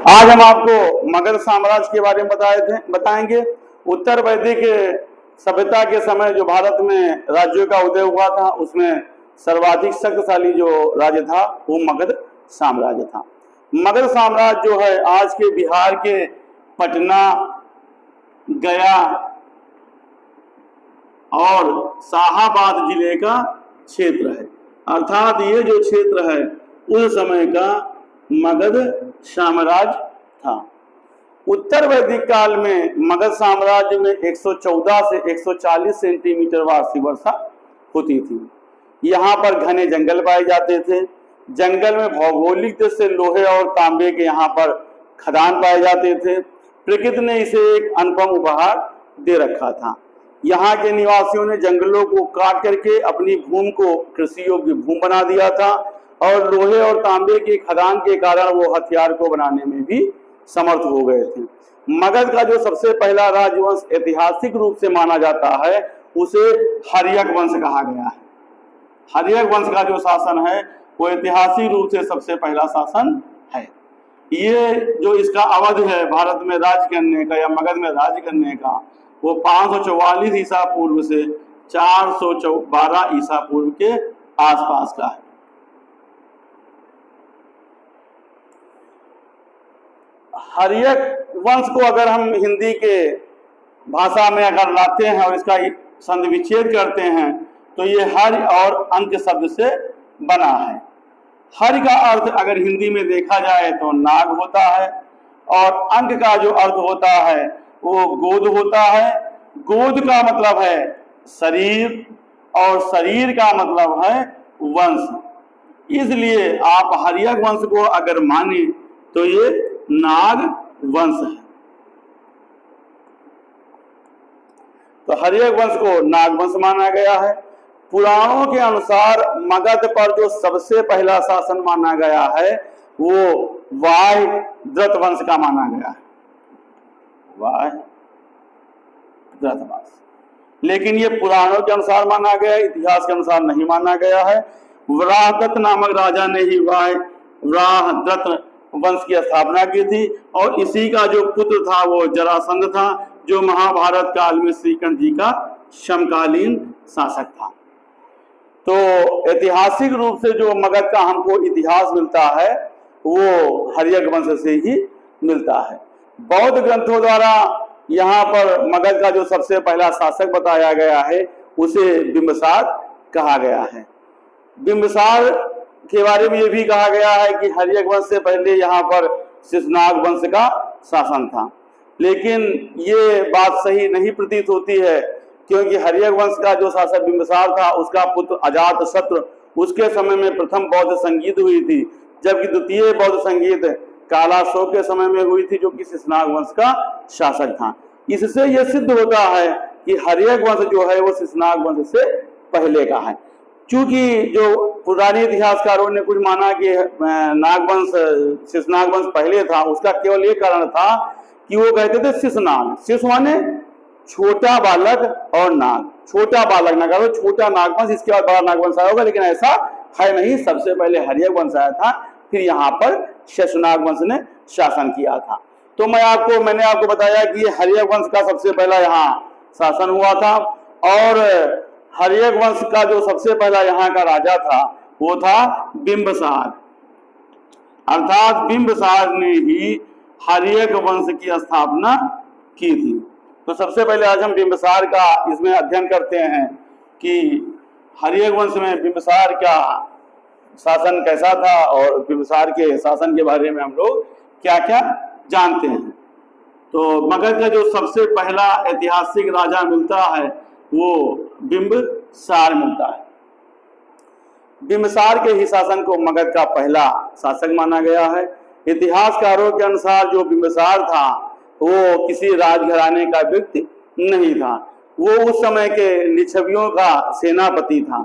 आज हम आपको मगध साम्राज्य के बारे में बताएंगे। उत्तर वैदिक सभ्यता के समय जो भारत में राज्यों का उदय हुआ था, उसमें सर्वाधिक शक्तिशाली जो राज्य था वो मगध साम्राज्य था। मगध साम्राज्य जो है आज के बिहार के पटना, गया और शाहाबाद जिले का क्षेत्र है। अर्थात ये जो क्षेत्र है उस समय का मगध साम्राज्य था। उत्तर वैदिक काल में मगध साम्राज्य में 114 से 140 सेंटीमीटर वार्षिक वर्षा होती थी। यहाँ पर घने जंगल पाए जाते थे। जंगल में भौगोलिक दृष्टि से लोहे और तांबे के यहाँ पर खदान पाए जाते थे। प्रकृति ने इसे एक अनुपम उपहार दे रखा था। यहाँ के निवासियों ने जंगलों को काट करके अपनी भूमि को कृषि योग्य भूमि बना दिया था और लोहे और तांबे के खदान के कारण वो हथियार को बनाने में भी समर्थ हो गए थे। मगध का जो सबसे पहला राजवंश ऐतिहासिक रूप से माना जाता है उसे हर्यक वंश कहा गया है। हर्यक वंश का जो शासन है वो ऐतिहासिक रूप से सबसे पहला शासन है। ये जो इसका अवध है भारत में राज करने का या मगध में राज करने का, वो 544 ईसा पूर्व से 412 ईसा पूर्व के आसपास का है। हर्यक वंश को अगर हम हिंदी के भाषा में अगर लाते हैं और इसका संधि विच्छेद करते हैं तो ये हर और अंक शब्द से बना है। हर का अर्थ अगर हिंदी में देखा जाए तो नाग होता है और अंक का जो अर्थ होता है वो गोद होता है। गोद का मतलब है शरीर और शरीर का मतलब है वंश। इसलिए आप हर्यक वंश को अगर माने तो ये नाग वंश है। तो हर्यक वंश को नाग वंश माना गया है। पुराणों के अनुसार मगध पर जो सबसे पहला शासन माना गया है वो वायद्रथ वंश का माना गया है। वायद्रथ वंश, लेकिन ये पुराणों के अनुसार माना गया है, इतिहास के अनुसार नहीं माना गया है। व्राहदत्त नामक राजा ने ही व्राहदत्त वंश की स्थापना की थी और इसी का जो पुत्र था वो जरासंध था, जो महाभारत काल में श्री कृष्ण जी का समकालीन शासक था। तो ऐतिहासिक रूप से जो मगध का हमको इतिहास मिलता है वो हर्यक वंश से ही मिलता है। बौद्ध ग्रंथों द्वारा यहाँ पर मगध का जो सबसे पहला शासक बताया गया है उसे बिंबिसार कहा गया है। बिंबिसार के बारे में ये भी कहा गया है कि हर्यक वंश से पहले यहाँ पर शिशुनाग वंश का शासन था, लेकिन ये बात सही नहीं प्रतीत होती है क्योंकि हर्यक वंश का जो शासक बिंबिसार था उसका पुत्र अजातशत्रु, उसके समय में प्रथम बौद्ध संगीत हुई थी, जबकि द्वितीय बौद्ध संगीत कालाशोक के समय में हुई थी जो कि शिशुनाग वंश का शासक था। इससे यह सिद्ध होता है कि हर्यक वंश जो है वो शिशुनाग वंश से पहले का है। चूंकि जो पुराने इतिहासकारों ने कुछ माना कि नागवंश शिशुनाग वंश पहले था, उसका केवल ये कारण था कि वो कहते थे शिशुनाग, शिशु माने छोटा बालक और नाग, छोटा बालक नाग, छोटा नागवंश इसके बाद बड़ा नागवंश आया होगा, लेकिन ऐसा है नहीं। सबसे पहले हर्यक वंश आया था, फिर यहाँ पर शिशुनाग वंश ने शासन किया था। तो मैंने आपको बताया कि ये हर्यक वंश का सबसे पहला यहाँ शासन हुआ था और हर्यक वंश का जो सबसे पहला यहाँ का राजा था वो था बिंबिसार। अर्थात बिंबिसार ने ही हर्यक वंश की स्थापना की थी। तो सबसे पहले आज हम बिंबिसार का इसमें अध्ययन करते हैं कि हर्यक वंश में बिंबिसार का शासन कैसा था और बिंबिसार के शासन के बारे में हम लोग क्या क्या जानते हैं। तो मगध का जो सबसे पहला ऐतिहासिक राजा मिलता है वो बिंबिसार मिलता है। बिंबिसार के ही शासन को मगध का पहला शासक माना गया है। इतिहासकारों के अनुसार जो बिंबिसार था वो किसी राजघराने का व्यक्ति नहीं था, वो उस समय के लिच्छवियों का सेनापति था।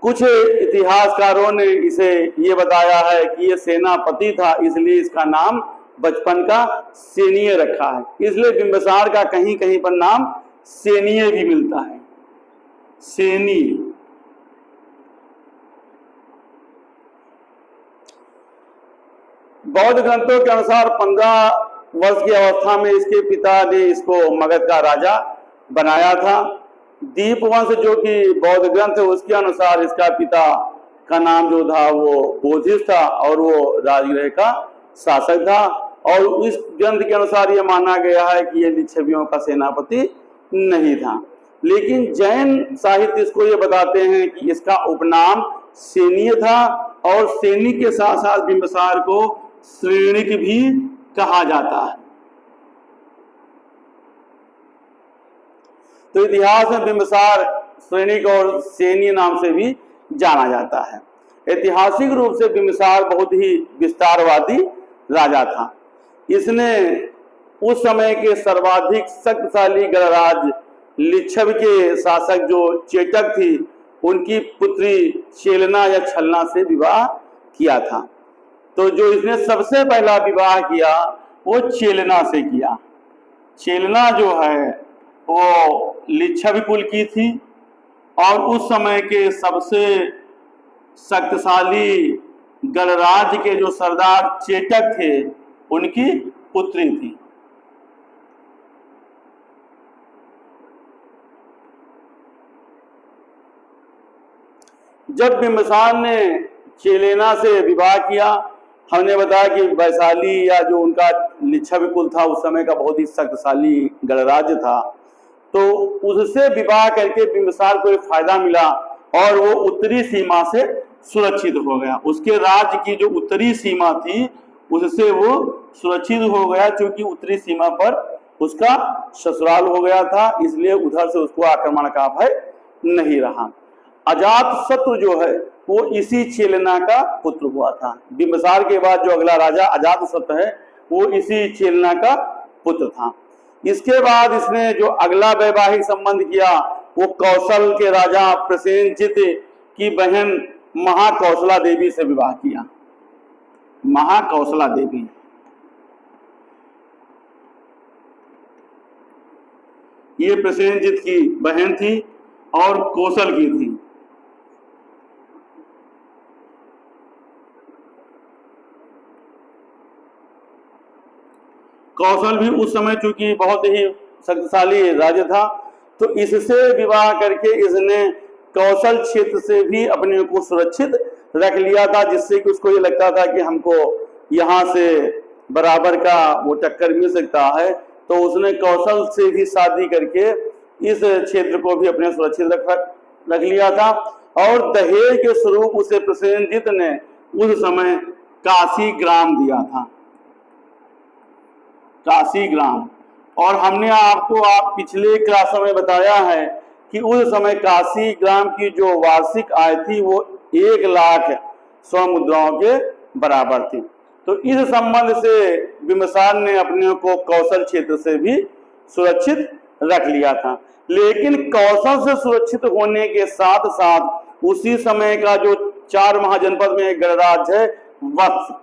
कुछ इतिहासकारों ने इसे ये बताया है कि ये सेनापति था, इसलिए इसका नाम बचपन का सेनीय रखा है। इसलिए बिंबिसार का कहीं कहीं पर नाम सेनीय भी मिलता है, सेनीय। बौद्ध ग्रंथों के अनुसार 15 वर्ष की अवस्था में इसके पिता ने इसको मगध का राजा बनाया था। दीपवंश जो कि बौद्ध ग्रंथ है उसके अनुसार इसका पिता का नाम जो था वो बोधिस था और वो राजगृह का शासक था। और इस ग्रंथ के अनुसार ये माना गया है कि ये लिच्छवियों का सेनापति नहीं था। लेकिन जैन साहित्य इसको ये बताते हैं कि इसका उपनाम सेनीय था और सेनी के साथ साथ बिंबिसार को श्रेणिक भी कहा जाता है। तो इतिहास में बिंबिसार श्रेणिक और सेनी नाम से भी जाना जाता है। ऐतिहासिक रूप से बिंबिसार बहुत ही विस्तारवादी राजा था। इसने उस समय के सर्वाधिक शक्तिशाली गणराज्य लिच्छव के शासक जो चेटक थी उनकी पुत्री चेलना या छलना से विवाह किया था। तो जो इसने सबसे पहला विवाह किया वो चेलना से किया। चेलना जो है वो लिच्छव कुल की थी और उस समय के सबसे शक्तिशाली गणराज्य के जो सरदार चेटक थे उनकी पुत्री थी। जब बिंबिसार ने चेलेना से विवाह किया, हमने बताया कि वैशाली या जो उनका लिच्छवी कुल था उस समय का बहुत ही शक्तिशाली गणराज्य था, तो उससे विवाह करके बिंबिसार को एक फायदा मिला और वो उत्तरी सीमा से सुरक्षित हो गया। उसके राज्य की जो उत्तरी सीमा थी उससे वो सुरक्षित हो गया, क्योंकि उत्तरी सीमा पर उसका ससुराल हो गया था, इसलिए उधर से उसको आक्रमण का भय नहीं रहा। अजातशत्रु जो है वो इसी चेलना का पुत्र हुआ था। बिंबिसार के बाद जो अगला राजा अजातशत्रु है वो इसी चेलना का पुत्र था। इसके बाद इसने जो अगला वैवाहिक संबंध किया वो कौशल के राजा प्रसेनजित की बहन महाकौशला देवी से विवाह किया। महाकौशला देवी ये प्रसेनजित की बहन थी और कौशल की थी। कौशल भी उस समय चूंकि बहुत ही शक्तिशाली राज्य था, तो इससे विवाह करके इसने कौशल क्षेत्र से भी अपने को सुरक्षित रख लिया था, जिससे कि उसको ये लगता था कि हमको यहाँ से बराबर का वो टक्कर मिल सकता है। तो उसने कौशल से भी शादी करके इस क्षेत्र को भी अपने सुरक्षित रख लिया था। और दहेज के स्वरूप उसे प्रसेनजित ने उस समय काशी ग्राम दिया था, काशी ग्राम। और हमने आपको पिछले क्लासों में बताया है कि उस समय काशी ग्राम की जो वार्षिक आय थी वो 1 लाख स्वर्ण मुद्राओं के बराबर थी। तो इस संबंध से बिंबिसार ने अपने को कौशल क्षेत्र से भी सुरक्षित रख लिया था। लेकिन कौशल से सुरक्षित होने के साथ साथ उसी समय का जो 4 महाजनपद में एक गणराज्य है वत्स,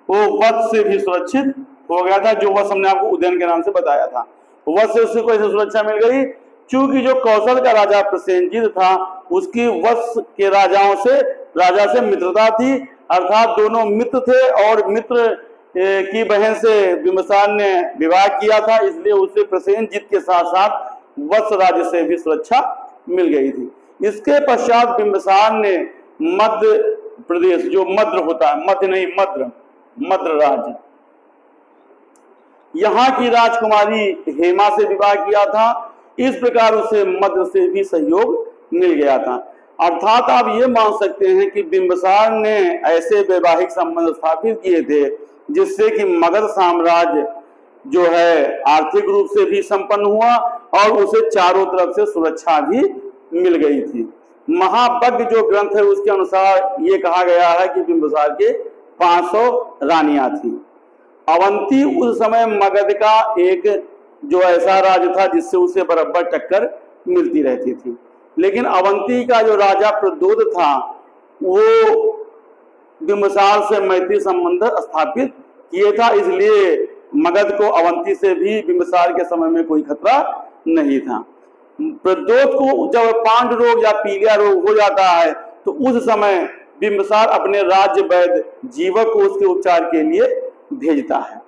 वो वत्स से भी सुरक्षित हो गया था, जो वत्स हमने आपको उदयन के नाम से बताया था। वत्स से उसको ऐसे सुरक्षा मिल गई क्योंकि जो कौशल का राजा प्रसेनजित था उसकी वत्स के राजा से मित्रता थी, अर्थात दोनों मित्र थे और मित्र की बहन से बिंबिसार ने विवाह किया था, इसलिए उसे प्रसेनजित के साथ साथ वत्स राज्य से भी सुरक्षा मिल गई थी। इसके पश्चात बिंबिसार ने मध्य प्रदेश, जो मद्र होता है, मध्य नहीं मद्र राज्य, यहाँ की राजकुमारी हेमा से विवाह किया था। इस प्रकार उसे मद्र से भी सहयोग मिल गया था। अर्थात आप ये मान सकते हैं कि बिंबिसार ने ऐसे वैवाहिक संबंध स्थापित किए थे जिससे कि मगध साम्राज्य जो है आर्थिक रूप से भी संपन्न हुआ और उसे चारों तरफ से सुरक्षा भी मिल गई थी। महाभग्य जो ग्रंथ है उसके अनुसार ये कहा गया है कि बिंबिसार के 500 रानियां थी। अवंती उस समय मगध का एक जो ऐसा राज्य था जिससे उसे बराबर टक्कर मिलती रहती थी। लेकिन अवंती का जो राजा प्रद्योत था वो बिंबिसार से मैत्री संबंध स्थापित किए था, इसलिए मगध को अवंती से भी बिंबिसार के समय में कोई खतरा नहीं था। प्रद्योत को जब पांड रोग या पीलिया रोग हो जाता है तो उस समय बिंबिसार अपने राज्य वैद्य जीवक को उसके उपचार के लिए भेजता है।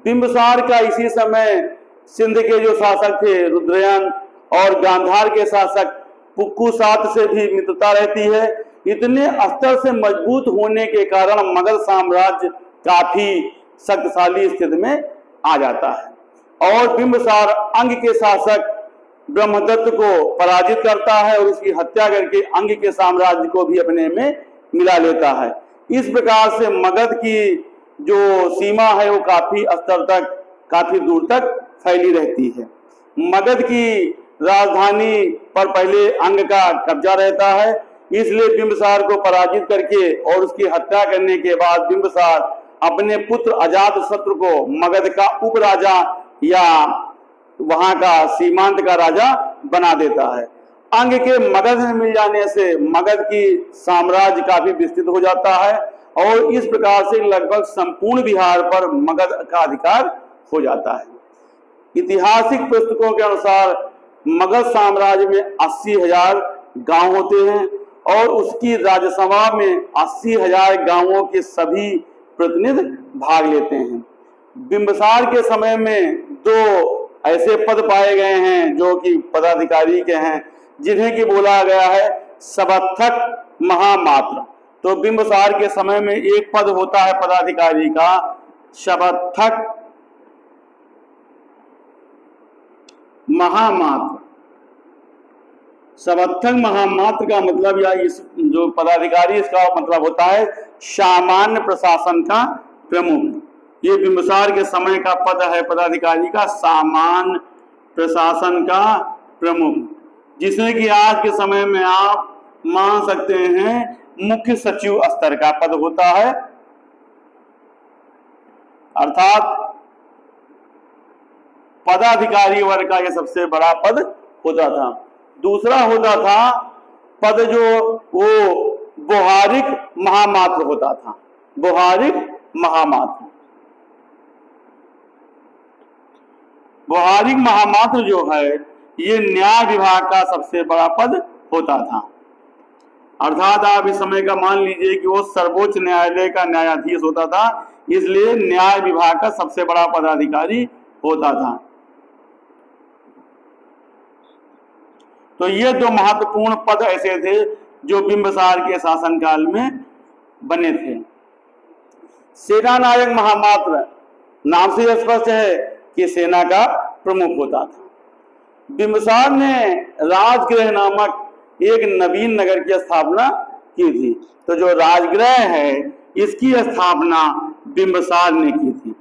बिंबिसार का इसी समय सिंध के जो शासक थे रुद्रयन और गांधार के शासक पुक्कुसात से भी मित्रता रहती है। इतने स्तर से मजबूत होने के कारण मगध साम्राज्य काफी शक्तिशाली स्थिति में आ जाता है और बिंबिसार अंग के शासक ब्रह्मदत्त को पराजित करता है और उसकी हत्या करके अंग के साम्राज्य को भी अपने में मिला लेता है। इस प्रकार से मगध की जो सीमा है वो काफी स्तर तक, काफी दूर तक फैली रहती है। मगध की राजधानी पर पहले अंग का कब्जा रहता है, इसलिए बिंबिसार को पराजित करके और उसकी हत्या करने के बाद बिंबिसार अपने पुत्र अजातशत्रु को मगध का उपराजा या वहां का सीमांत का राजा बना देता है। अंग के मगध में मिल जाने से मगध की साम्राज्य काफी विस्तृत हो जाता है और इस प्रकार से लगभग संपूर्ण बिहार पर मगध का अधिकार हो जाता है। ऐतिहासिक पुस्तकों के अनुसार मगध साम्राज्य में 80,000 गांव होते हैं और उसकी राज्यसभा में 80,000 गांवों के सभी प्रतिनिधि भाग लेते हैं। बिंबिसार के समय में 2 ऐसे पद पाए गए हैं जो कि पदाधिकारी के हैं, जिन्हें कि बोला गया है सबत्थक महामात्र। तो बिंबिसार के समय में एक पद होता है पदाधिकारी का सबत्थक महामात्र। सबत्थक महामात्र का मतलब या इस जो पदाधिकारी इसका मतलब होता है सामान्य प्रशासन का प्रमुख। ये बिंबिसार के समय का पद है पदाधिकारी का सामान्य प्रशासन का प्रमुख, जिसमें कि आज के समय में आप मान सकते हैं मुख्य सचिव स्तर का पद होता है। अर्थात पदाधिकारी वर्ग का यह सबसे बड़ा पद होता था। दूसरा होता था पद जो वो बोहारिक महामात्र होता था। बोहारिक महामात्र, बोहारिक महामात्र जो है ये न्याय विभाग का सबसे बड़ा पद होता था। अर्थात आप इस समय का मान लीजिए कि वो सर्वोच्च न्यायालय का न्यायाधीश होता था, इसलिए न्याय विभाग का सबसे बड़ा पदाधिकारी होता था। तो ये 2 महत्वपूर्ण पद ऐसे थे जो बिंबिसार के शासनकाल में बने थे। सेना नायक महामात्र नाम से स्पष्ट है कि सेना का प्रमुख होता था। बिंबिसार ने राजगृह नामक एक नवीन नगर की स्थापना की थी। तो जो राजगृह है इसकी स्थापना बिंबिसार ने की थी।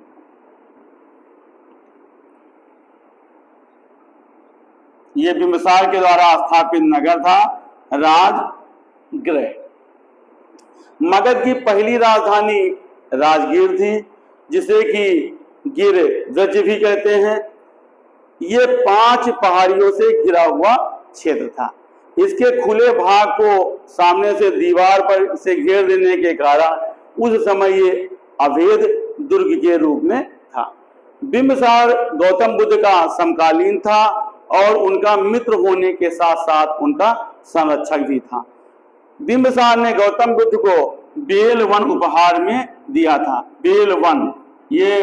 ये बिंबिसार के द्वारा स्थापित नगर था राजगृह। मगध की पहली राजधानी राजगीर थी, जिसे कि गिर व्रज भी कहते हैं। ये 5 पहाड़ियों से घिरा हुआ क्षेत्र था। इसके खुले भाग को सामने से दीवार पर से घेर देने के कारण उस समय ये अवैध दुर्ग के रूप में था। बिंबिसार गौतम बुद्ध का समकालीन था और उनका मित्र होने के साथ साथ उनका संरक्षक भी था। बिंबिसार ने गौतम बुद्ध को बेल वन उपहार में दिया था। बेल वन, ये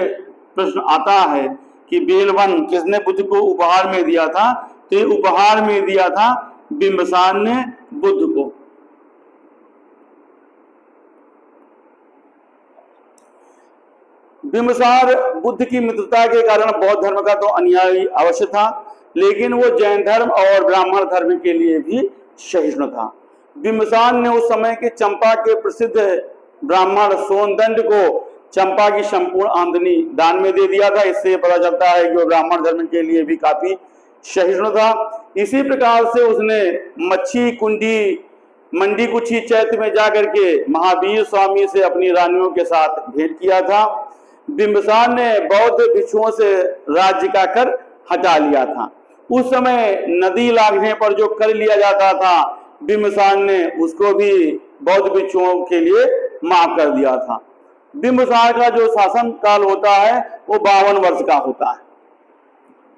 प्रश्न आता है कि बेल वन किसने बुद्ध को उपहार में दिया था? तो ये उपहार में दिया था बिंबिसार ने बुद्ध को। बिंबिसार बुद्ध की मित्रता के कारण बौद्ध धर्म का तो अनुयायी अवश्य था, लेकिन वो जैन धर्म और ब्राह्मण धर्म के लिए भी सहिष्णु था। बिंबिसार ने उस समय के चंपा के प्रसिद्ध ब्राह्मण सोनदंड को चंपा की संपूर्ण आमदनी दान में दे दिया था। इससे पता चलता है कि वो ब्राह्मण धर्म के लिए भी काफी सहिष्णु था। इसी प्रकार से उसने मच्छी कुंडी मंडी कुछी चैत्य में जाकर के महावीर स्वामी से अपनी रानियों के साथ भेंट किया था। बिंबिसार ने बौद्ध भिक्षुओं से राज्य का कर हटा लिया था। उस समय नदी लागने पर जो कर लिया जाता था, बिंबिसार ने उसको भी बौद्ध भिक्षुओं के लिए माफ कर दिया था। बिंबिसार का जो शासन काल होता है वो 52 वर्ष का होता है।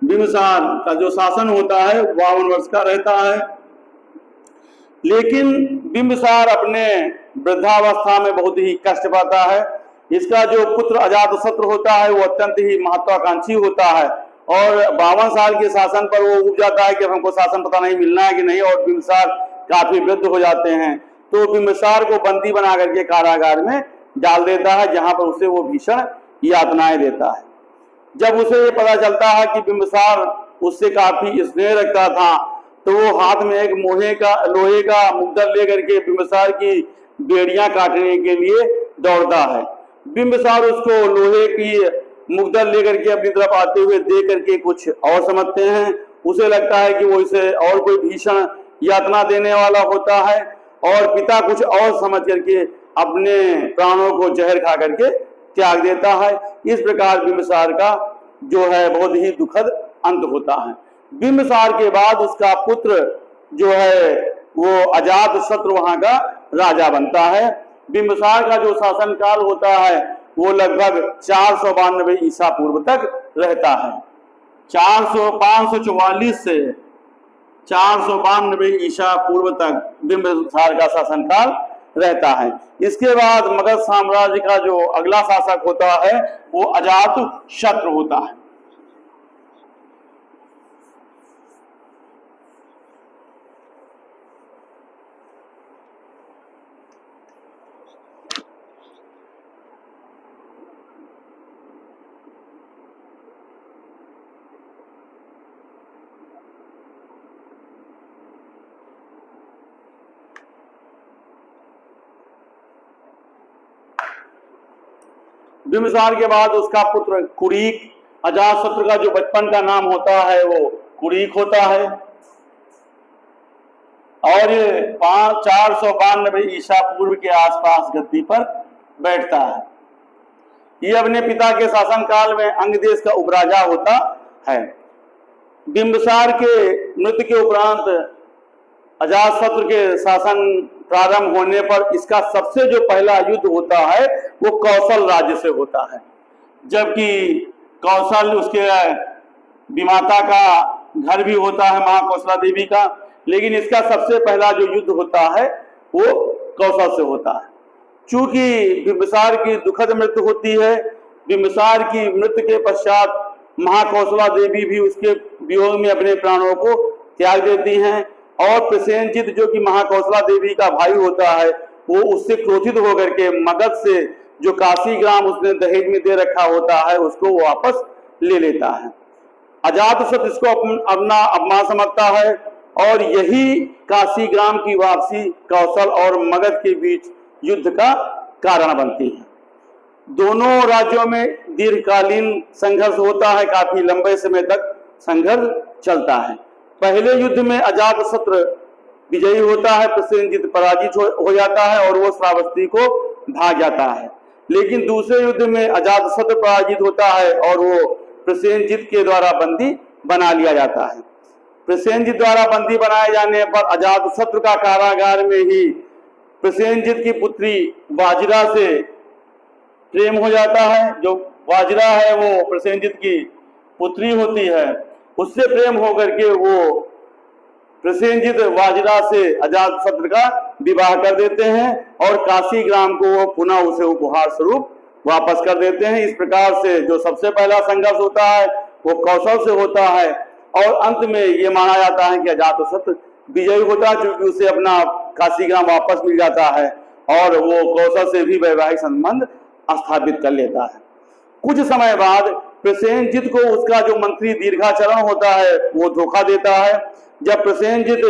बिंबिसार का जो शासन होता है 52 वर्ष का रहता है। लेकिन बिंबिसार अपने वृद्धावस्था में बहुत ही कष्ट पाता है। इसका जो पुत्र अजातशत्रु होता है वो अत्यंत ही महत्वाकांक्षी होता है और 52 साल के शासन पर वो उब जाता है कि हमको शासन पता नहीं मिलना है कि नहीं, और बिंबिसार काफी वृद्ध हो जाते हैं। तो बिंबिसार को बंदी बना करके कारागार में डाल देता है, जहां पर उसे वो भीषण यातनाएं देता है। जब उसे ये पता चलता है कि बिंबिसार उससे काफी स्नेह रखता था, तो वो हाथ में एक लोहे का मुद्दल लेकर के बिंबिसार की बेड़ियां काटने के लिए दौड़ता है। बिंबिसार उसको लोहे की मुद्दल लेकर के अपनी तरफ आते हुए देख करके कुछ और समझते हैं। उसे लगता है कि वो इसे और कोई भीषण यातना देने वाला होता है, और पिता कुछ और समझ करके अपने प्राणों को जहर खा करके त्याग देता है। इस प्रकार बिंबिसार का जो है बहुत ही दुखद अंत होता है। बिंबिसार के बाद उसका पुत्र जो है वो अजातशत्रु वहां का राजा बनता है। बिंबिसार का जो शासनकाल होता है वो लगभग 492 ईसा पूर्व तक रहता है। 544 से 492 ईसा पूर्व तक बिंबिसार का शासनकाल रहता है। इसके बाद मगध साम्राज्य का जो अगला शासक होता है वो अजातशत्रु होता है। बिंबिसार के बाद उसका पुत्र कुरीक, अजातशत्रु का जो बचपन का नाम होता है वो कुरीक होता है, और ये 492 ईसा पूर्व के आसपास गद्दी पर बैठता है। ये अपने पिता के शासनकाल में अंग देश का उपराजा होता है। बिंबिसार के मृत्यु के उपरांत अजातशत्रु के शासन प्रारंभ होने पर इसका सबसे जो पहला युद्ध होता है वो कौशल राज्य से होता है। जबकि कौशल उसके विमाता का घर भी होता है, महाकौशला देवी का, लेकिन इसका सबसे पहला जो युद्ध होता है वो कौशल से होता है। चूंकि बिंबिसार की दुखद मृत्यु होती है, बिंबिसार की मृत्यु के पश्चात महाकौशला देवी भी उसके वियोग में अपने प्राणों को त्याग देती हैं, और प्रसेनजित जो कि महाकौशला देवी का भाई होता है वो उससे क्रोधित होकर के मगध से जो काशी ग्राम उसने दहेज में दे रखा होता है उसको वो वापस ले लेता है। अजातशत्रु इसको अपना अपमान समझता है, और यही काशी ग्राम की वापसी कौशल और मगध के बीच युद्ध का कारण बनती है। दोनों राज्यों में दीर्घकालीन संघर्ष होता है, काफी लंबे समय तक संघर्ष चलता है। पहले युद्ध में अजातशत्रु विजयी होता है, प्रसेनजित पराजित हो जाता है और वो श्रावस्ती को भाग जाता है। लेकिन दूसरे युद्ध में अजातशत्रु पराजित होता है और वो प्रसेनजित के द्वारा बंदी बना लिया जाता है। प्रसेनजित द्वारा बंदी बनाए जाने पर अजातशत्रु का कारागार में ही प्रसेनजित की पुत्री वाजिरा से प्रेम हो जाता है। जो वाजिरा है वो प्रसेनजित की पुत्री होती है, उससे प्रेम होकर के वो प्रसेनजित वाजिरा से अजातशत्रु का विवाह कर देते हैं और काशी ग्राम को वो पुनः उसे उपहार स्वरूप वापस कर देते हैं। इस प्रकार से जो सबसे पहला संघर्ष होता है वो कौशल से होता है, और अंत में ये माना जाता है कि अजातशत्रु विजयी होता है, क्योंकि उसे अपना काशी ग्राम वापस मिल जाता है और वो कौशल से भी वैवाहिक संबंध स्थापित कर लेता है। कुछ समय बाद प्रसेनजित को उसका जो मंत्री दीर्घाचरण होता है वो धोखा देता है। जब प्रसेनजित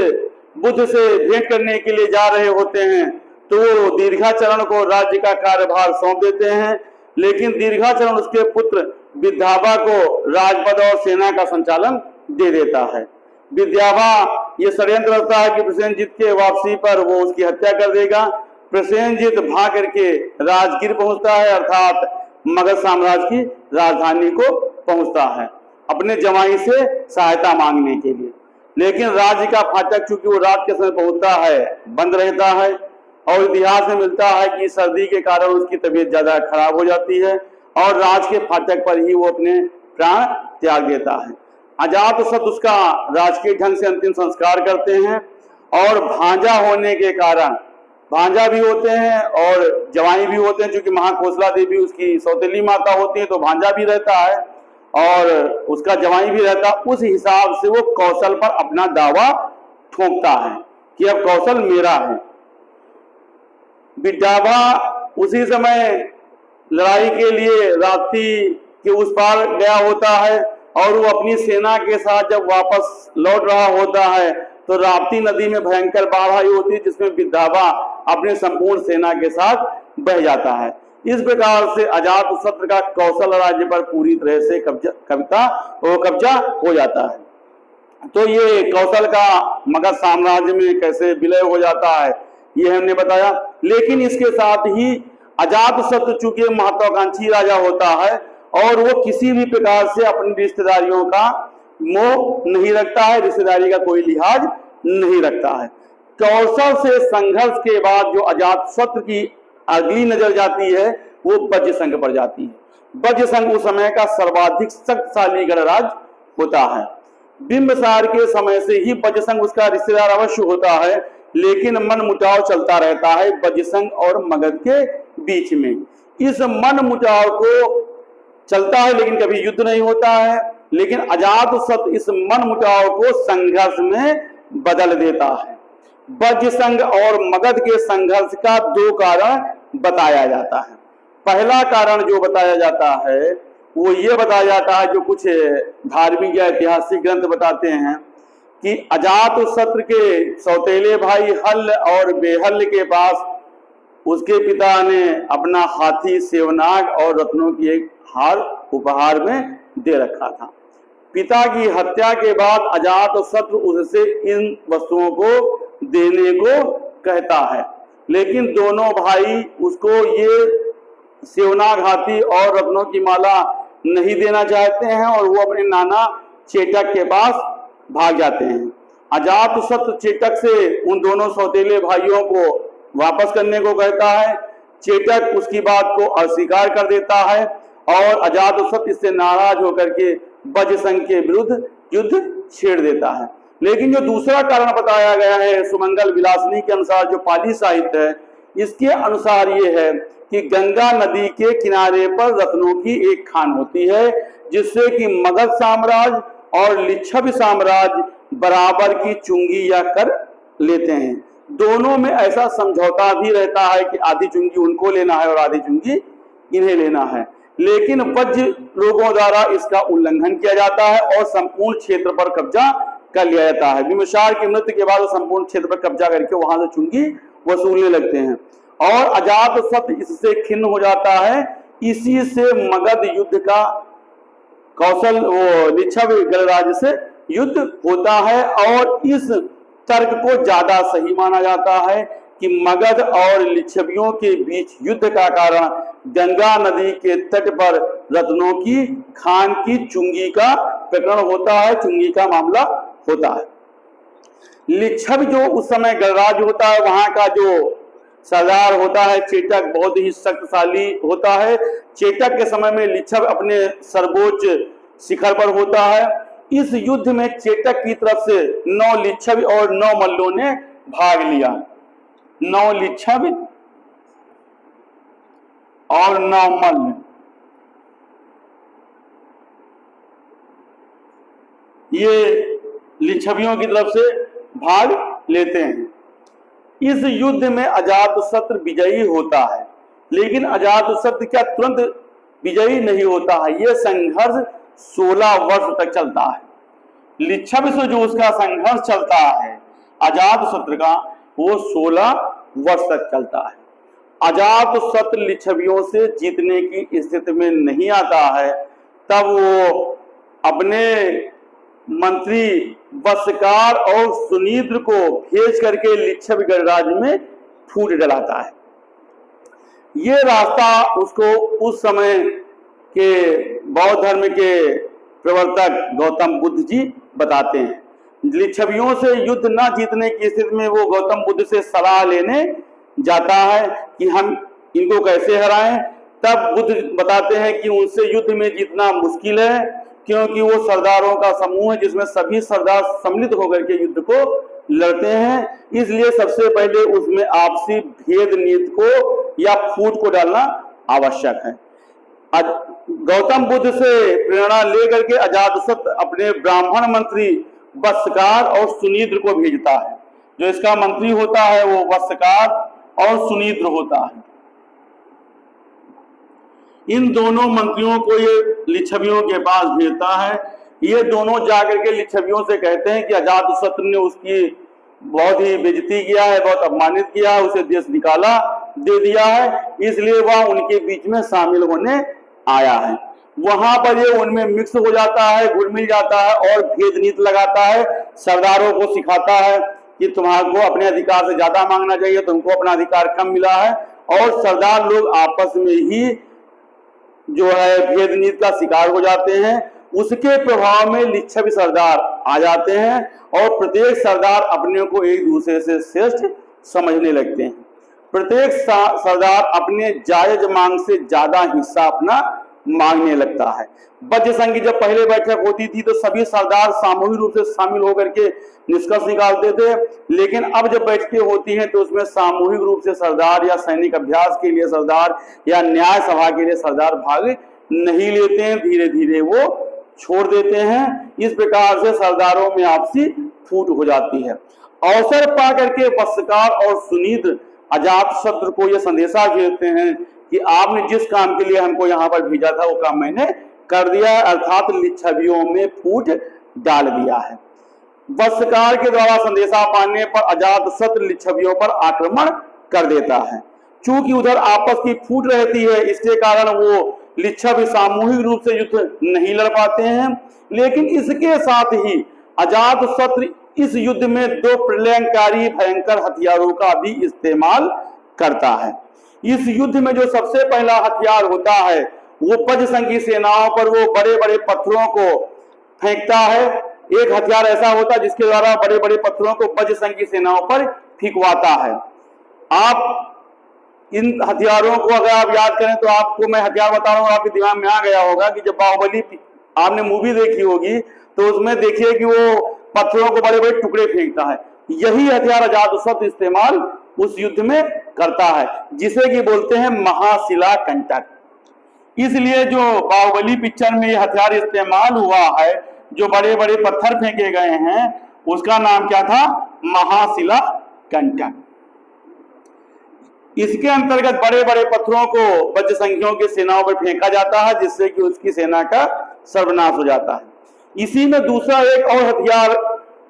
बुद्ध से भेंट करने के लिए जा रहे होते हैं तो वो दीर्घाचरण को राज्य का कार्यभार सौंप देते हैं, लेकिन दीर्घाचरण उसके पुत्र विद्याभा को राजपद और सेना का संचालन दे देता है। विद्याभा ये षड्यंत्र रचता है कि प्रसेनजित के वापसी पर वो उसकी हत्या कर देगा। प्रसेनजित भाग करके राजगीर पहुंचता है, अर्थात मगध साम्राज्य की राजधानी को पहुंचता है अपने जमाई से सहायता मांगने के लिए। लेकिन राज्य का फाटक चूंकि वो रात के समय पहुंचता है बंद रहता है, और इतिहास में मिलता है कि सर्दी के कारण उसकी तबीयत ज्यादा खराब हो जाती है और राज के फाटक पर ही वो अपने प्राण त्याग देता है। अजातशत्रु उसका राजकीय ढंग से अंतिम संस्कार करते हैं और भांजा होने के कारण, भांजा भी होते हैं और जवाई भी होते हैं, क्योंकि महाकोसला देवी उसकी सौतेली माता होती है, तो भांजा भी रहता है और उसका जवाई भी रहता है। उस हिसाब से वो कौशल पर अपना दावा ठोकता है कि अब कौशल मेरा है। बिड्डाभा उसी समय लड़ाई के लिए राप्ती के उस पार गया होता है और वो अपनी सेना के साथ जब वापस लौट रहा होता है तो राप्ती नदी में भयंकर बाढ़ आई होती है, जिसमें बिड्डाभा अपने संपूर्ण सेना के साथ बह जाता है। इस प्रकार से अजातशत्रु का कौशल राज्य पर पूरी तरह से कब्जा हो जाता है। तो ये कौशल का मगध साम्राज्य में कैसे विलय हो जाता है ये हमने बताया। लेकिन इसके साथ ही अजातशत्रु चूंकि महत्वाकांक्षी राजा होता है और वो किसी भी प्रकार से अपनी रिश्तेदारियों का मोह नहीं रखता है, रिश्तेदारी का कोई लिहाज नहीं रखता है। कौशल से संघर्ष के बाद जो अजातशत्रु की अगली नजर जाती है वो वज्रसंघ पर जाती है। वज्रसंघ उस समय का सर्वाधिक शक्तिशाली गणराज्य होता है। बिंबिसार के समय से ही वज्रसंघ उसका रिश्तेदार अवश्य होता है, लेकिन मन मुटाव चलता रहता है वज्रसंघ और मगध के बीच में। इस मन मुटाव को चलता है लेकिन कभी युद्ध नहीं होता है, लेकिन अजातशत्रु इस मन मुटाव को संघर्ष में बदल देता है। वज्रसंघ और मगध के संघर्ष का दो कारण बताया जाता है। पहला कारण जो बताया जाता है वो ये बताया जाता है, जो कुछ धार्मिक या ऐतिहासिक ग्रंथ बताते हैं कि अजातशत्रु के सौतेले भाई हल्ल और बेहल्ल के पास उसके पिता ने अपना हाथी, सेवनाग और रत्नों की एक हार उपहार में दे रखा था। पिता की हत्या के बाद अजातशत्रु उससे इन वस्तुओं को देने को कहता है, लेकिन दोनों भाई उसको ये सेवनाग, हाथी और रत्नों की माला नहीं देना चाहते हैं और वो अपने नाना चेटक के पास भाग जाते हैं। अजातशत्रु चेटक से उन दोनों सौतेले भाइयों को वापस करने को कहता है। चेटक उसकी बात को अस्वीकार कर देता है और अजातशत्रु इससे नाराज होकर के वज्रसंघ के विरुद्ध युद्ध छेड़ देता है। लेकिन जो दूसरा कारण बताया गया है सुमंगल विलासिनी के अनुसार, जो पाली साहित्य है, इसके अनुसार ये है कि गंगा नदी के किनारे पर रत्नों की एक खान होती है, जिससे कि मगध साम्राज्य और लिच्छवी साम्राज्य बराबर की चुंगी या कर लेते हैं। दोनों में ऐसा समझौता भी रहता है कि आधी चुंगी उनको लेना है और आधी चुंगी इन्हें लेना है, लेकिन वज्र लोगों द्वारा इसका उल्लंघन किया जाता है और संपूर्ण क्षेत्र पर कब्जा कर लिया जाता है। बिंबिसार की मृत्यु के बाद वो संपूर्ण क्षेत्र पर कब्जा करके वहां से चुंगी वसूलने लगते हैं और अजातशत्रु इससे खिन्न हो जाता है। इसी से मगध युद्ध का कौशल वो लिच्छवी गणराज्य से युद्ध होता है और इस तर्क को ज्यादा सही माना जाता है कि मगध और लिच्छवियों के बीच युद्ध का कारण गंगा नदी के तट पर रत्नों की खान की चुंगी का प्रकरण होता है, चुंगी का मामला होता है। लिच्छवी जो उस समय गणराज्य होता है, वहां का जो सरदार होता है चेटक बहुत ही शक्तिशाली होता है। चेटक के समय में लिच्छवी अपने सर्वोच्च शिखर पर होता है। इस युद्ध में चेटक की तरफ से 9 लिच्छवी और 9 मल्लों ने भाग लिया। 9 लिच्छवी और 9 मल्ल, ये लिच्छवियों की तरफ से भाग लेते हैं। इस युद्ध में अजातशत्रु विजयी होता है, लेकिन अजातशत्रु क्या तुरंत विजयी नहीं होता है। यह संघर्ष 16 वर्ष तक चलता है। लिच्छवी से जो उसका संघर्ष चलता है अजातशत्रु का, वो 16 वर्ष तक चलता है। अजातशत्रु लिच्छवियों से जीतने की स्थिति में नहीं आता है, तब वो अपने मंत्री वस्कार और सुनीद्र को भेज करके लिच्छवी गणराज्य में फूट डलाता है। ये रास्ता उसको उस समय के बौद्ध धर्म के प्रवर्तक गौतम बुद्ध जी बताते हैं। लिच्छवियों से युद्ध न जीतने की स्थिति में वो गौतम बुद्ध से सलाह लेने जाता है कि हम इनको कैसे हराएं। तब बुद्ध बताते हैं कि उनसे युद्ध में जीतना मुश्किल है क्योंकि वो सरदारों का समूह है जिसमें सभी सरदार सम्मिलित होकर के युद्ध को लड़ते हैं, इसलिए सबसे पहले उसमें आपसी भेद नीति को या फूट को डालना आवश्यक है। गौतम बुद्ध से प्रेरणा लेकर के अजातशत्रु अपने ब्राह्मण मंत्री वत्सकार और सुनीद्र को भेजता है। जो इसका मंत्री होता है वो वत्सकार और सुनीद्र होता है। इन दोनों मंत्रियों को ये लिच्छवियों के पास भेजता है। ये दोनों जाकर के लिच्छवियों से कहते हैं कि अजातशत्रु ने उसकी बहुत ही बेइज्जती किया है, बहुत अपमानित किया है, उसे देश निकाला दे दिया है, इसलिए वह उनके बीच में शामिल होने आया है। वहां पर ये उनमें मिक्स हो जाता है, घुल मिल जाता है और भेद नीति लगाता है। सरदारों को सिखाता है कि तुम्हारे को अपने अधिकार से ज्यादा मांगना चाहिए, तुमको अपना अधिकार कम मिला है, और सरदार लोग आपस में ही जो है भेद नीति का शिकार हो जाते हैं। उसके प्रभाव में लिच्छवी सरदार आ जाते हैं और प्रत्येक सरदार अपने को एक दूसरे से श्रेष्ठ समझने लगते हैं। प्रत्येक सरदार अपने जायज मांग से ज्यादा हिस्सा अपना मांगने लगता है। वज्र संघ की जब पहले बैठक होती थी तो सभी सरदार सामूहिक रूप से शामिल होकर के निष्कर्ष निकालते थे, लेकिन अब जब बैठकें होती हैं तो उसमें सामूहिक रूप से सरदार या सैनिक अभ्यास के लिए सरदार या न्याय सभा के लिए सरदार भाग नहीं लेते हैं, धीरे धीरे वो छोड़ देते हैं। इस प्रकार से सरदारों में आपसी फूट हो जाती है। अवसर पा करके वत्सकार और सुनीद्र अजातशत्रु को यह संदेशा भेजते हैं कि आपने जिस काम के लिए हमको यहाँ पर भेजा था वो काम मैंने कर दिया है, अर्थात लिच्छवियों में फूट डाल दिया है। वत्सकार के द्वारा संदेशा पाने पर अजातशत्रु लिच्छवियों पर आक्रमण कर देता है। चूंकि उधर आपस की फूट रहती है, इसके कारण वो लिच्छवी सामूहिक रूप से युद्ध नहीं लड़ पाते हैं। लेकिन इसके साथ ही अजातशत्रु इस युद्ध में दो प्रलयंकारी भयंकर हथियारों का भी इस्तेमाल करता है। इस युद्ध में जो सबसे पहला हथियार होता है वो वज्र संघ की सेनाओं पर वो बड़े बड़े पत्थरों को फेंकता है। एक हथियार ऐसा होता है जिसके द्वारा बड़े बड़े पत्थरों को वज्र संघ की सेनाओं पर फेंकवाता है। आप इन हथियारों को अगर आप याद करें तो आपको मैं हथियार बता रहा हूँ, आपके दिमाग में आ गया होगा कि जब बाहुबली आपने मूवी देखी होगी तो उसमें देखिए कि वो पत्थरों को बड़े बड़े टुकड़े फेंकता है। यही हथियार अजातशत्रु इस्तेमाल उस युद्ध में करता है, जिसे कि बोलते हैं महाशिला कंटक। इसलिए जो बाहुबली पिक्चर में ये हथियार इस्तेमाल हुआ है, जो बड़े बड़े पत्थर फेंके गए हैं, उसका नाम क्या था? महाशिला कंटक। इसके अंतर्गत बड़े बड़े पत्थरों को वज्र संघियों की सेनाओं पर फेंका जाता है, जिससे कि उसकी सेना का सर्वनाश हो जाता है। इसी में दूसरा एक और हथियार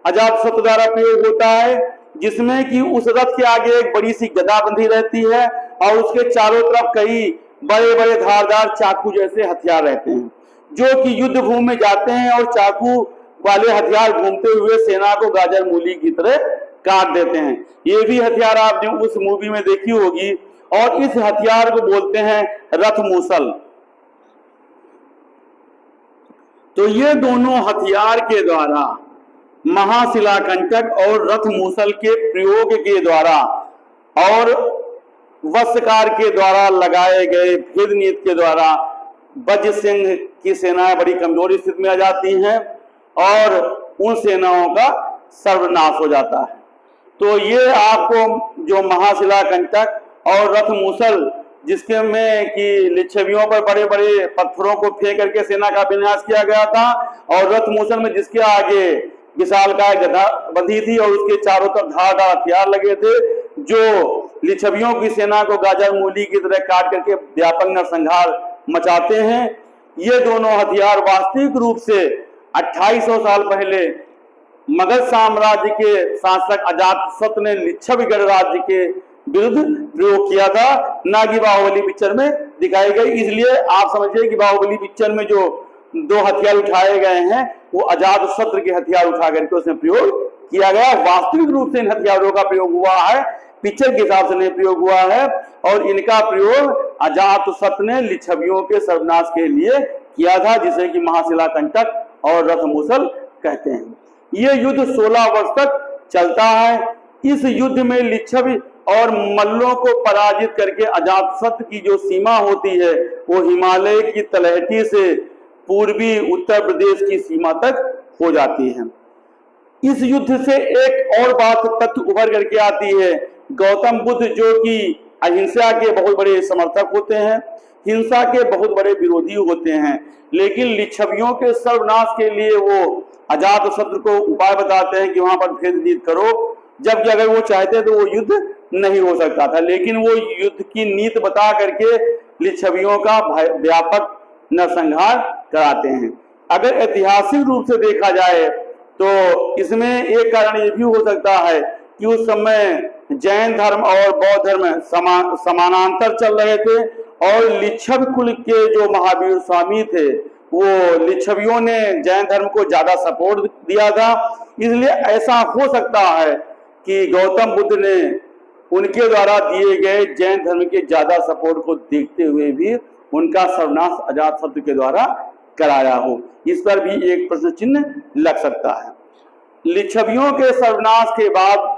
अजातशत्रु द्वारा प्रयोग होता है, जिसमें कि उस रथ के आगे एक बड़ी सी गदा बंधी रहती है और उसके चारों तरफ कई बड़े बड़े धारदार चाकू जैसे हथियार रहते हैं, जो कि युद्ध भूमि में जाते हैं और चाकू वाले हथियार घूमते हुए सेना को गाजर मूली की तरह काट देते हैं। ये भी हथियार आपने उस मूवी में देखी होगी और इस हथियार को बोलते हैं रथ मूसल। तो ये दोनों हथियार के द्वारा, महाशिला कंटक और रथ मूसल के प्रयोग के द्वारा और वत्सकार के द्वारा लगाए गए भेद नीति के द्वारा वज्र सिंह की सेनाएं बड़ी कमजोर स्थिति में आ जाती हैं और उन सेनाओं का सर्वनाश हो जाता है। तो ये आपको जो महाशिला कंटक और रथ मूसल, जिसके में कि लिच्छवियों पर बड़े बड़े पत्थरों को फेंक करके सेना का विनाश किया गया था, और रथ मूसल में जिसके आगे विशालकाय गदा बंधी थी और उसके चारों तरफ धारदार हथियार लगे थे, जो लिच्छवियों की सेना को गाजर मूली की तरह काट करके व्यापक नरसंहार मचाते हैं। ये दोनों हथियार वास्तविक रूप से 2800 साल पहले मगध साम्राज्य के शासक अजातशत्रु ने लिच्छवी गणराज्य के विरुद्ध प्रयोग किया था, ना कि बाहुबली पिक्चर में दिखाई गई। इसलिए आप समझिए कि बाहुबली पिक्चर में जो दो हथियार उठाए गए हैं वो अजातशत्रु के हथियार उठा करके उसमें प्रयोग किया गया। वास्तविक रूप से इन हथियारों का प्रयोग हुआ है, पिक्चर के हिसाब से नहीं प्रयोग हुआ है, और इनका प्रयोग अजातशत्रु ने लिच्छवियों के सर्वनाश के लिए किया था, जिसे कि महाशिला कंटक और रथ मूसल कहते हैं। ये युद्ध 16 वर्ष तक चलता है। इस युद्ध में लिच्छवी और मल्लों को पराजित करके अजातशत्रु की जो सीमा होती है वो हिमालय की तलहटी से पूर्वी उत्तर प्रदेश की सीमा तक हो जाती है। इस युद्ध से एक और बात तथ्य उभर करके आती है। गौतम बुद्ध जो कि अहिंसा के बहुत बड़े समर्थक होते हैं, हिंसा के बहुत बड़े विरोधी होते हैं, लेकिन लिच्छवियों के सर्वनाश के लिए वो अजातशत्रु को उपाय बताते हैं कि वहां पर भेद करो, जबकि अगर वो चाहते तो वो युद्ध नहीं हो सकता था। लेकिन वो युद्ध की नीति बता करके लिच्छवियों का व्यापक नरसंहार कराते हैं। अगर ऐतिहासिक रूप से देखा जाए तो इसमें एक कारण ये भी हो सकता है कि उस समय जैन धर्म और बौद्ध धर्म समानांतर चल रहे थे और लिच्छव कुल के जो महावीर स्वामी थे वो लिच्छवियों ने जैन धर्म को ज्यादा सपोर्ट दिया था। इसलिए ऐसा हो सकता है कि गौतम बुद्ध ने उनके द्वारा दिए गए जैन धर्म के ज्यादा सपोर्ट को देखते हुए भी उनका सर्वनाश अजातशत्रु के द्वारा कराया हो। इस पर भी एक प्रश्न चिन्ह लग सकता है। लिच्छवियों के सर्वनाश के बाद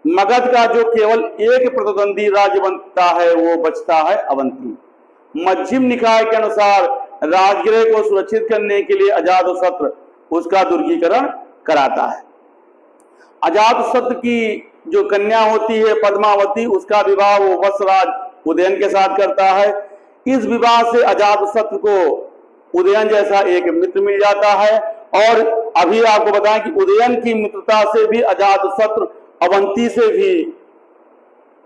मगध का जो केवल एक प्रतिद्वंदी राज्य बनता है वो बचता है अवंती। मध्यम निकाय के अनुसार राजगृह को सुरक्षित करने के लिए अजातशत्रु उसका दुर्गीकरण कराता है। अजातशत्रु की जो कन्या होती है पद्मावती, उसका विवाह वो वत्सराज उदयन के साथ करता है। इस विवाह से अजातशत्रु को उदयन जैसा एक मित्र मिल जाता है और अभी आपको बताएं कि उदयन की मित्रता से भी अजातशत्रु अवंती से भी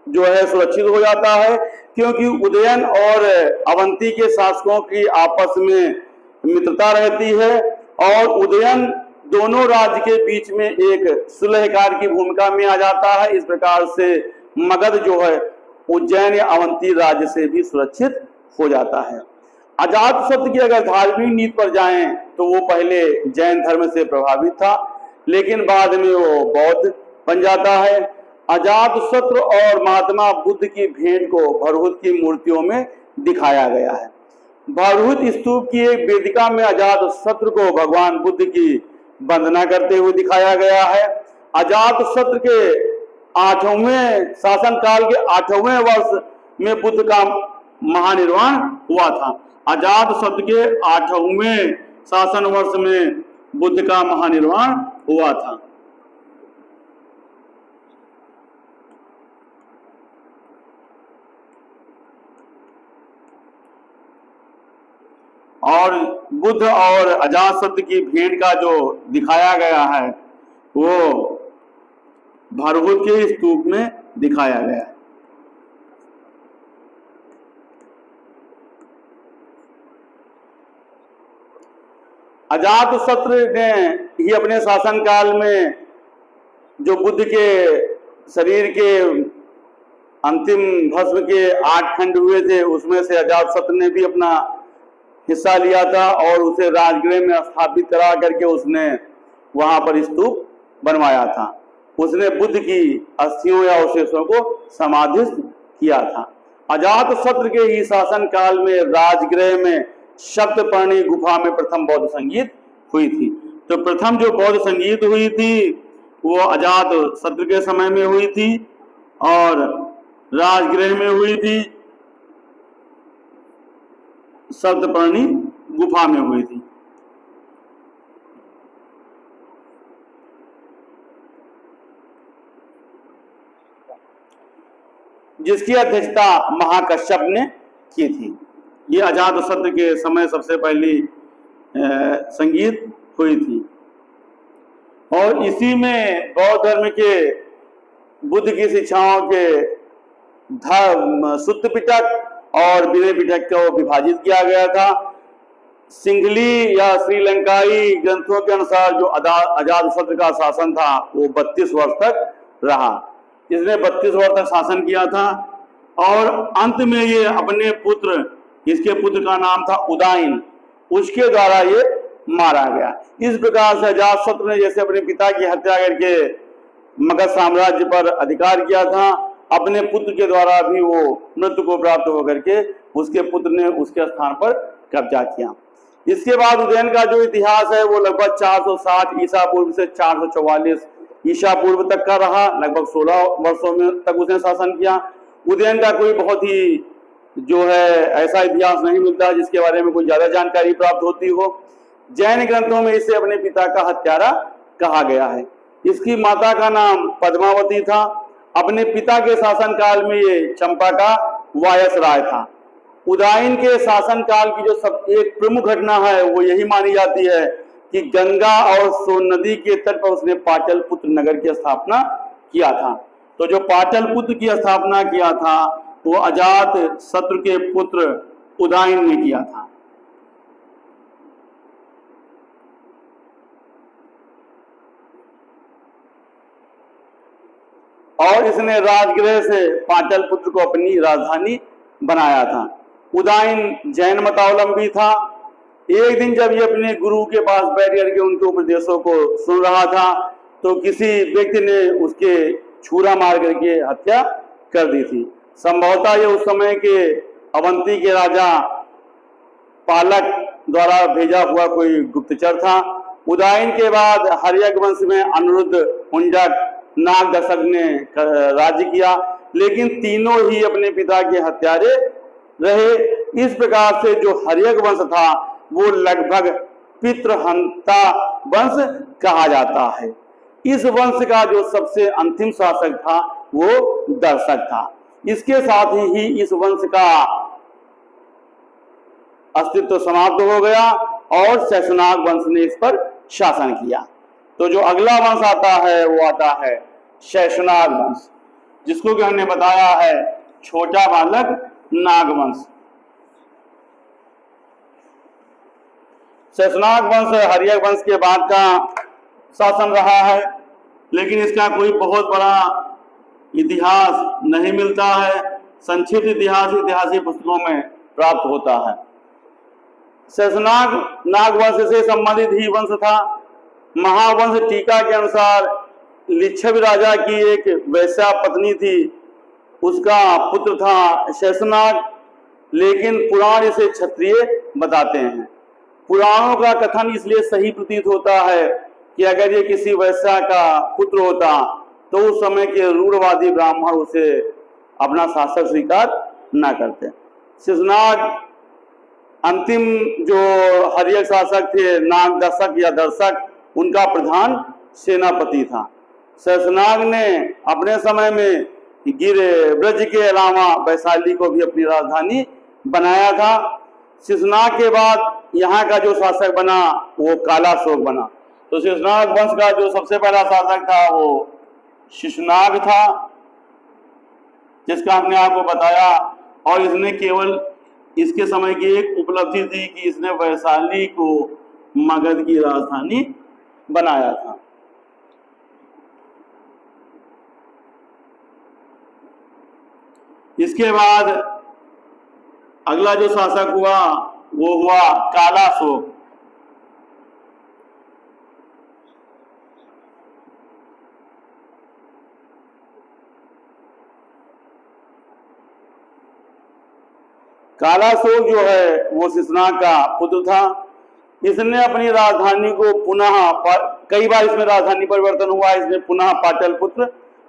जो है सुरक्षित हो जाता है, क्योंकि उदयन और अवंती के शासकों की आपस में मित्रता रहती है और उदयन दोनों राज्य के बीच में एक सुलहकार की भूमिका में आ जाता है। इस प्रकार से मगध जो है उज्जैन या अवंती राज्य से भी सुरक्षित हो जाता है। अजातशत्रु की अगर धार्मिक नीति पर जाएं तो वो पहले जैन धर्म से प्रभावित था, लेकिन बाद में वो बौद्ध बन जाता है। अजातशत्रु और महात्मा बुद्ध की भेंट को भरहुत की मूर्तियों में दिखाया गया है। भरहुत स्तूप की एक वेदिका में अजातशत्रु को भगवान बुद्ध की वंदना करते हुए दिखाया गया है। अजातशत्रु के 8वें शासनकाल के 8वें वर्ष में बुद्ध का महानिर्वाण हुआ था। अजातशत्रु के 8वें शासन वर्ष में बुद्ध का महानिर्वाण हुआ था। और बुद्ध और अजातशत्रु की भेंट का जो दिखाया गया है वो भरहुत के स्तूप में दिखाया गया है। अजातशत्रु ने ही अपने शासनकाल में जो बुद्ध के शरीर के अंतिम भस्म के 8 खंड हुए थे उसमें से अजातशत्रु ने भी अपना हिस्सा लिया था और उसे राजगृह में स्थापित करा करके उसने वहां पर स्तूप बनवाया था। उसने बुद्ध की अस्थियों या अवशेषों को समाधिस्थ किया था। अजातशत्रु के ही शासन काल में राजगृह में सप्तपर्णी गुफा में प्रथम बौद्ध संगीत हुई थी। तो प्रथम जो बौद्ध संगीत हुई थी वो अजातशत्रु के समय में हुई थी और राजगृह में हुई थी, सप्तपर्णी गुफा में हुई थी। जिसकी अध्यक्षता महाकश्यप ने की थी। ये अजातशत्रु के समय सबसे पहली संगीत हुई थी और इसी में बौद्ध धर्म के बुद्ध की शिक्षाओं के सुत्त पिटक और विनय पिटक को विभाजित किया गया था। सिंघली या श्रीलंकाई ग्रंथों के अनुसार जो अजातशत्रु का शासन था वो 32 वर्ष तक रहा। इसने 32 वर्ष तक शासन किया था और अंत में ये अपने पुत्र, इसके पुत्र का नाम था उदाइन, उसके द्वारा ये मारा गया। इस प्रकार से अजातशत्रु ने जैसे अपने पिता की हत्या करके मगध साम्राज्य पर अधिकार किया था, अपने पुत्र के द्वारा भी वो मृत्यु को प्राप्त होकर के उसके पुत्र ने उसके स्थान पर कब्जा किया। इसके बाद उदयन का जो इतिहास है वो लगभग 460 ईसा पूर्व से 444 ईसा पूर्व तक का रहा। लगभग 16 वर्षों में तक उसने शासन किया। उदयन का कोई बहुत ही जो है ऐसा इतिहास नहीं मिलता जिसके बारे में कोई ज्यादा जानकारी प्राप्त होती हो। जैन ग्रंथों में इसे अपने पिता का हत्यारा कहा गया है। इसकी माता का नाम पद्मावती था। अपने पिता के शासनकाल में ये चंपा का वायसराय था। उदयन के शासनकाल की जो सब एक प्रमुख घटना है वो यही मानी जाती है कि गंगा और सोन नदी के तट पर उसने पाटलिपुत्र नगर की स्थापना किया था। तो जो पाटलिपुत्र की स्थापना किया था वो अजात शत्रु के पुत्र उदयन ने किया था। और इसने राजगृह से पाटलिपुत्र को अपनी राजधानी बनाया था। उदयन जैन मतावलंबी था। एक दिन जब ये अपने गुरु के पास बैठ करके उनके उपदेशों को सुन रहा था तो किसी व्यक्ति ने उसके छुरा मार करके हत्या कर दी थी। संभवतः ये उस समय के अवंती के राजा पालक द्वारा भेजा हुआ कोई गुप्तचर था। उदयन के बाद हर्यक वंश में अनिरुद्ध, हुंजक, नागदशक ने राज्य किया, लेकिन तीनों ही अपने पिता के हत्यारे रहे। इस प्रकार से जो हर्यक वंश था वो लगभग पितृहंता वंश कहा जाता है। इस वंश का जो सबसे अंतिम शासक था वो दर्शक था। इसके साथ ही इस वंश का अस्तित्व समाप्त हो गया और शैशनाग वंश ने इस पर शासन किया। तो जो अगला वंश आता है वो आता है शैशनाग वंश, जिसको कि हमने बताया है छोटा बालक नागवंश। शैशनाग वंश हर्यक वंश के बाद का शासन रहा है, लेकिन इसका कोई बहुत बड़ा इतिहास नहीं मिलता है। संक्षिप्त इतिहास ऐतिहासिक पुस्तकों में प्राप्त होता है। शैशनाग नागवंश से संबंधित ही वंश था। महावंश टीका के अनुसार लिच्छवी राजा की एक वैश्या पत्नी थी, उसका पुत्र था शैशनाग, लेकिन पुराण इसे क्षत्रिय बताते हैं। पुराणों का कथन इसलिए सही प्रतीत होता है कि अगर ये किसी वैश्या का पुत्र होता तो उस समय के रूढ़वादी ब्राह्मण उसे अपना शासक स्वीकार न करते। शैशनाग अंतिम जो हर्यक शासक थे, नागदशक या दर्शक, उनका प्रधान सेनापति था। शैशनाग ने अपने समय में गिर ब्रज के अलावा वैशाली को भी अपनी राजधानी बनाया था। शैशनाग के बाद यहाँ का जो शासक बना वो कालाशोक बना। तो शैशनाग वंश का जो सबसे पहला शासक था वो शिशुनाग था, जिसका हमने आपको बताया। और इसने केवल इसके समय की एक उपलब्धि थी कि इसने वैशाली को मगध की राजधानी बनाया था। इसके बाद अगला जो शासक हुआ वो हुआ कालाशोक। कालाशोक जो है वो शैशनाग का पुत्र था। इसने अपनी राजधानी को पुनः कई बार इसमें राजधानी परिवर्तन हुआ, इसने पुनः पाटलिपुत्र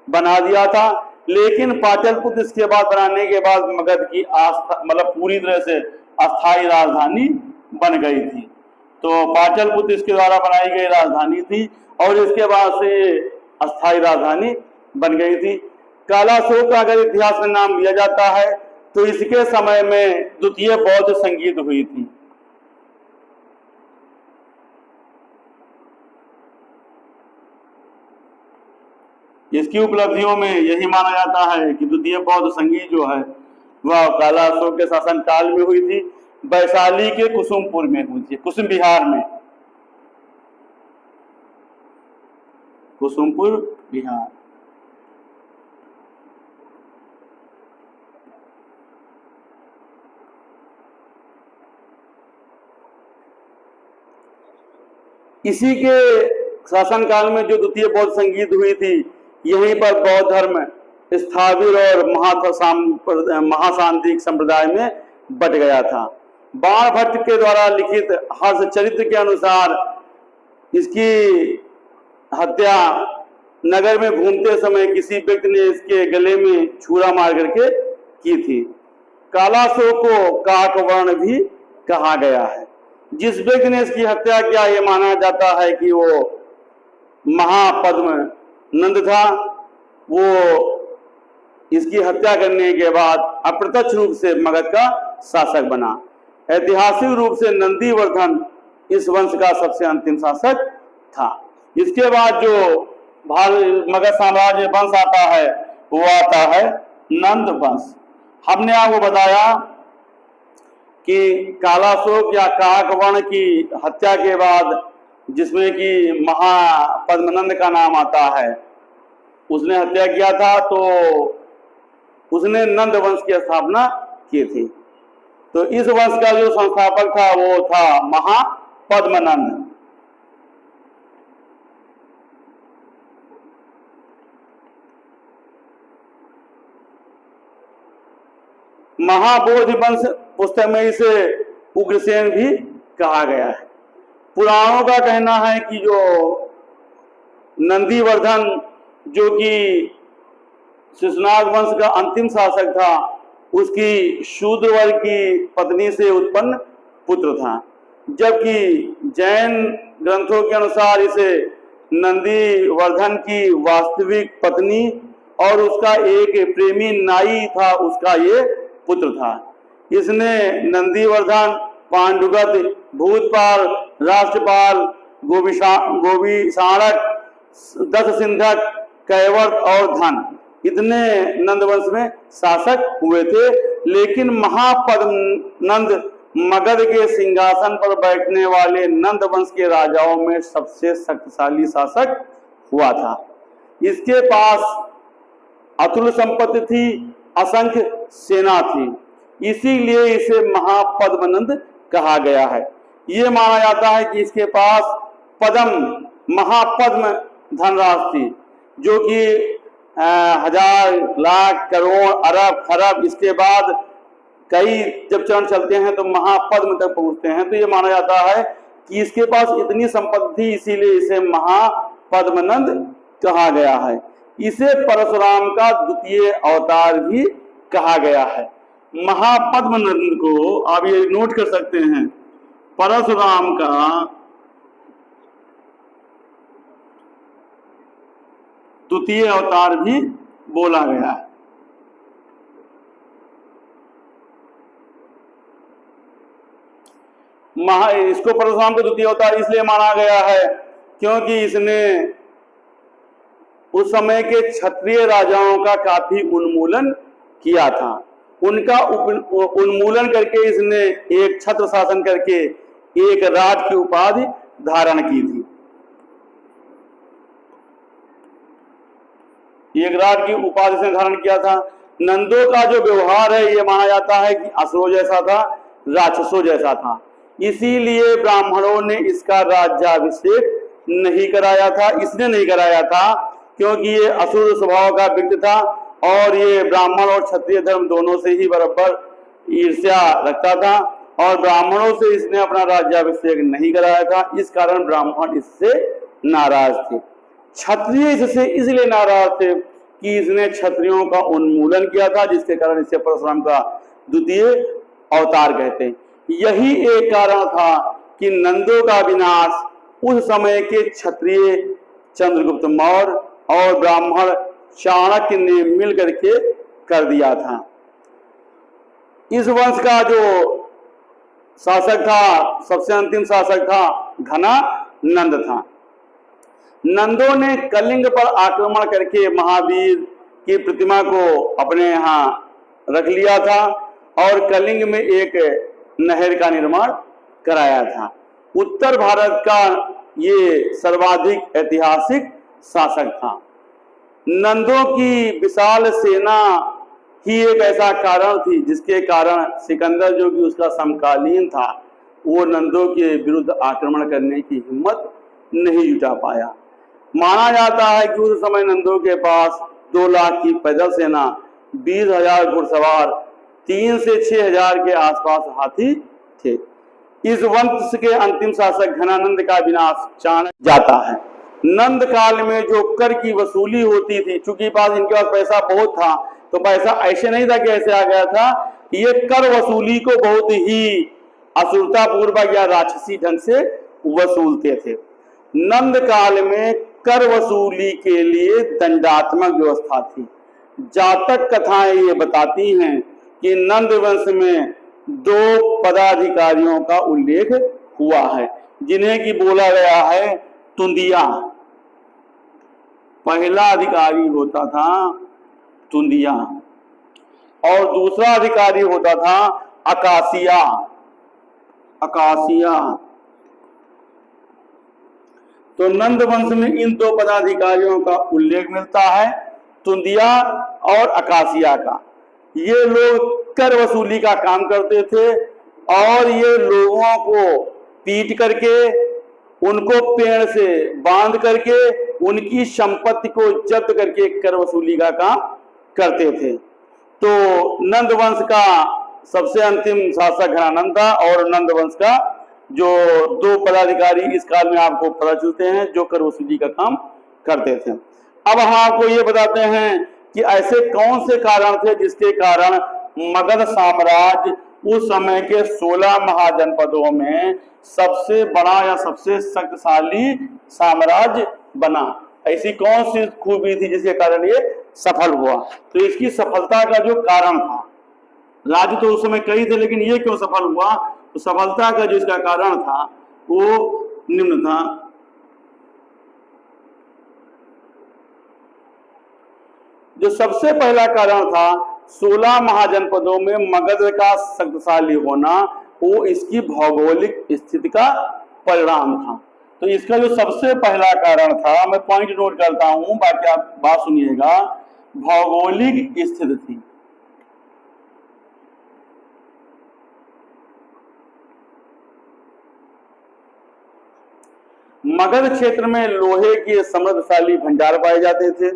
बना दिया था। लेकिन पाटलिपुत्र इसके बाद बनाने के बाद मगध की मतलब पूरी तरह से अस्थायी राजधानी बन गई थी। तो पाटलिपुत्र इसके द्वारा बनाई गई राजधानी थी और इसके बाद से अस्थायी राजधानी बन गई थी। कालाशोक का अगर इतिहास में नाम लिया जाता है तो इसके समय में द्वितीय बौद्ध संगीत हुई थी। इसकी उपलब्धियों में यही माना जाता है कि द्वितीय बौद्ध संगीत जो है वह कालाशोक के शासन काल में हुई थी। वैशाली के कुसुमपुर में हुई थी, कुसुम बिहार में, कुसुमपुर बिहार। इसी के शासनकाल में जो द्वितीय बौद्ध संगीत हुई थी, यहीं पर बौद्ध धर्म स्थाविर और महासांतिक संप्रदाय में बट गया था। बाणभट्ट के द्वारा लिखित हर्षचरित्र के अनुसार इसकी हत्या नगर में घूमते समय किसी व्यक्ति ने इसके गले में छुरा मार करके की थी। कालासो को काकवर्ण भी कहा गया है। जिस व्यक्ति ने इसकी हत्या किया, ये माना जाता है कि वो महापद्म नंद था। वो इसकी हत्या करने के बाद अप्रत्यक्ष रूप से मगध का शासक बना। ऐतिहासिक रूप से नंदीवर्धन इस वंश का सबसे अंतिम शासक था। इसके बाद जो मगध साम्राज्य वंश आता है वो आता है नंद वंश। हमने आपको बताया कि कालाशोक या काकवर्ण की हत्या के बाद, जिसमें कि महापद्मनंद का नाम आता है, उसने हत्या किया था, तो उसने नंद वंश की स्थापना की थी। तो इस वंश का जो संस्थापक था वो था महापद्मनंद। महाबोधि वंश पुस्तक में इसे उग्रसेन भी कहा गया है। पुराणों का कहना है कि जो नंदीवर्धन, जो कि शिशुनाग वंश का अंतिम शासक था, उसकी शूद्र वर्ग की पत्नी से उत्पन्न पुत्र था, जबकि जैन ग्रंथों के अनुसार इसे नंदीवर्धन की वास्तविक पत्नी और उसका एक प्रेमी नाई था, उसका ये पुत्र था। इसने नंदीवर्धन, पांडुगत, भूतपाल, राष्ट्रपाल, गोविसाणक, दस सिंधक, कैवर्त और धन, इतने नंदवंश में शासक हुए थे। लेकिन महापद्मनंद मगध के सिंहासन पर बैठने वाले नंद वंश के राजाओं में सबसे शक्तिशाली शासक हुआ था। इसके पास अतुल संपत्ति थी, असंख्य सेना थी, इसीलिए इसे महापद्मनंद कहा गया है। ये माना जाता है कि इसके पास पद्म महापद्म धनराशि थी, जो कि हजार, लाख, करोड़, अरब, खरब, इसके बाद कई जब चरण चलते हैं तो महापद्म तक पहुंचते हैं। तो ये माना जाता है कि इसके पास इतनी संपत्ति थी, इसीलिए इसे महापद्मनंद कहा गया है। इसे परशुराम का द्वितीय अवतार भी कहा गया है। महापद्मनंद को आप ये नोट कर सकते हैं, परशुराम का द्वितीय अवतार भी बोला गया है। इसको परशुराम का द्वितीय अवतार इसलिए माना गया है क्योंकि इसने उस समय के क्षत्रिय राजाओं का काफी उन्मूलन किया था। उनका उन्मूलन करके इसने एक छत्र शासन करके एक राज की उपाधि धारण की थी। एक राज की उपाधि से धारण किया था। नंदों का जो व्यवहार है ये माना जाता है कि असुरों जैसा था, राक्षसों जैसा था, इसीलिए ब्राह्मणों ने इसका राज्याभिषेक नहीं कराया था। इसने नहीं कराया था क्योंकि ये असुर स्वभाव का व्यक्ति था और ये ब्राह्मण और क्षत्रिय धर्म दोनों से ही बराबर ईर्ष्या रखता था और ब्राह्मणों से इसने अपना राज्याभिषेक नहीं कराया था। इस कारण ब्राह्मण इससे नाराज थे। क्षत्रिय इससे इसलिए नाराज थे कि इसने क्षत्रियों का उन्मूलन किया था, जिसके कारण इसे परशुराम का द्वितीय अवतार कहते हैं। यही एक कारण था कि नंदों का विनाश उस समय के क्षत्रिय चंद्रगुप्त मौर्य और ब्राह्मण चाणक्य ने मिल करके कर दिया था। इस वंश का जो शासक था, सबसे अंतिम शासक था, घना नंद था। नंदों ने कलिंग पर आक्रमण करके महावीर की प्रतिमा को अपने यहाँ रख लिया था और कलिंग में एक नहर का निर्माण कराया था। उत्तर भारत का ये सर्वाधिक ऐतिहासिक शासक था। नंदों की विशाल सेना ही एक ऐसा कारण थी जिसके कारण सिकंदर, जो कि उसका समकालीन था, वो नंदों के विरुद्ध आक्रमण करने की हिम्मत नहीं जुटा पाया। माना जाता है कि उस समय नंदों के पास 2 लाख की पैदल सेना, 20,000 घुड़सवार, 3 से 6,000 के आसपास हाथी थे। इस वंश के अंतिम शासक घनानंद का विनाश चाणक्य जाता है। नंद काल में जो कर की वसूली होती थी, चूंकि पास इनके पास पैसा बहुत था, तो पैसा ऐसे नहीं था कि ऐसे आ गया था, ये कर वसूली को बहुत ही असुरता पूर्वक या राक्षसी ढंग से वसूलते थे। नंद काल में कर वसूली के लिए दंडात्मक व्यवस्था थी। जातक कथाएं ये बताती हैं कि नंद वंश में 2 पदाधिकारियों का उल्लेख हुआ है, जिन्हें कि बोला गया है तुंदिया। पहला अधिकारी होता था तुंदिया और दूसरा अधिकारी होता था अकासिया। अकासिया। तो नंद वंश में इन 2 पदाधिकारियों का उल्लेख मिलता है, तुंदिया और अकासिया का। ये लोग कर वसूली का काम करते थे और ये लोगों को पीट करके, उनको पेड़ से बांध करके, उनकी संपत्ति को जब्त करके कर वसूली का काम करते थे। तो नंद वंश का सबसे अंतिम शासक घनानंद था और नंद वंश का जो 2 पदाधिकारी इस काल में आपको पता चलते हैं जो कर वसूली का काम करते थे। अब हम आपको ये बताते हैं कि ऐसे कौन से कारण थे जिसके कारण मगध साम्राज्य उस समय के 16 महाजनपदों में सबसे बड़ा या सबसे शक्तिशाली साम्राज्य बना। ऐसी कौन सी खूबी थी जिसके कारण ये सफल हुआ? तो इसकी सफलता का जो कारण था, राज्य तो उस समय कई थे लेकिन ये क्यों सफल हुआ, तो सफलता का जो इसका कारण था वो निम्न था। जो सबसे पहला कारण था 16 महाजनपदों में मगध का शक्तिशाली होना, वो इसकी भौगोलिक स्थिति का परिणाम था। तो इसका जो सबसे पहला कारण था, मैं पॉइंट नोट करता हूं, बाकी आप बात सुनिएगा, भौगोलिक स्थिति थी। मगध क्षेत्र में लोहे के समृद्धशाली भंडार पाए जाते थे।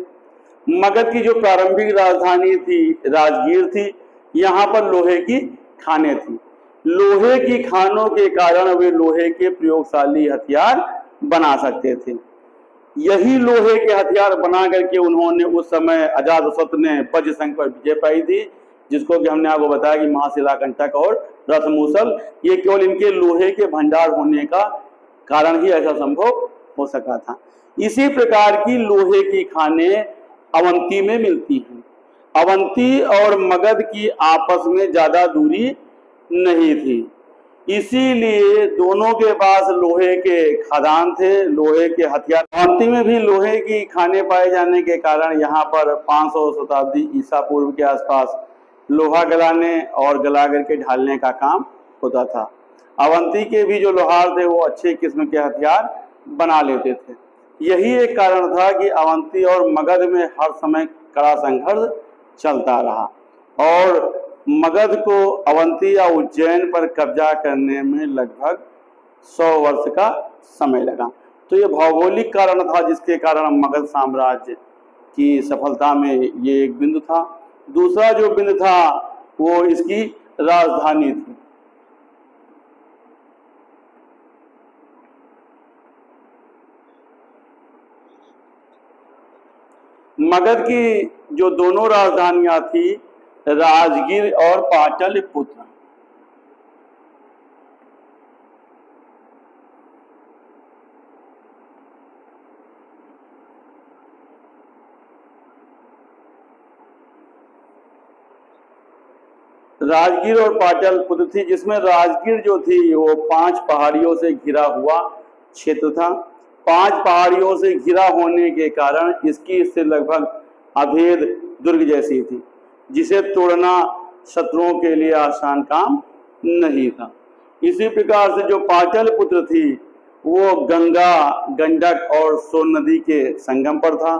मगध की जो प्रारंभिक राजधानी थी राजगीर थी, यहाँ पर लोहे की खानें थी। लोहे की खानों के कारण वे लोहे के प्रयोगशाली हथियार बना सकते थे। यही लोहे के हथियार बना करके उन्होंने उस समय अजातशत्रु ने वज्रसंघ पर विजय पाई थी, जिसको कि हमने आपको बताया कि महाशिलाकंटक और रथमूसल, ये केवल इनके लोहे के भंडार होने का कारण ही ऐसा संभव हो सका था। इसी प्रकार की लोहे की खानें अवंती में मिलती हैं। अवंती और मगध की आपस में ज्यादा दूरी नहीं थी, इसीलिए दोनों के पास लोहे के खदान थे, लोहे के हथियार। अवंती में भी लोहे की खानें पाए जाने के कारण यहाँ पर 500 शताब्दी ईसा पूर्व के आसपास लोहा गलाने और गला करके ढालने का काम होता था। अवंती के भी जो लोहार थे वो अच्छे किस्म के हथियार बना लेते थे। यही एक कारण था कि अवंती और मगध में हर समय कड़ा संघर्ष चलता रहा और मगध को अवंती या उज्जैन पर कब्जा करने में लगभग 100 वर्ष का समय लगा। तो ये भौगोलिक कारण था जिसके कारण मगध साम्राज्य की सफलता में ये एक बिंदु था। दूसरा जो बिंदु था वो इसकी राजधानी थी। मगध की जो दोनों राजधानियां थी, राजगीर और पाटलिपुत्र। राजगीर और पाटलिपुत्र थी, जिसमें राजगीर जो थी वो 5 पहाड़ियों से घिरा हुआ क्षेत्र था। 5 पहाड़ियों से घिरा होने के कारण इसकी स्थिति लगभग अभेद दुर्ग जैसी थी, जिसे तोड़ना शत्रुओं के लिए आसान काम नहीं था। इसी प्रकार से जो पाटलिपुत्र थी वो गंगा, गंडक और सोन नदी के संगम पर था।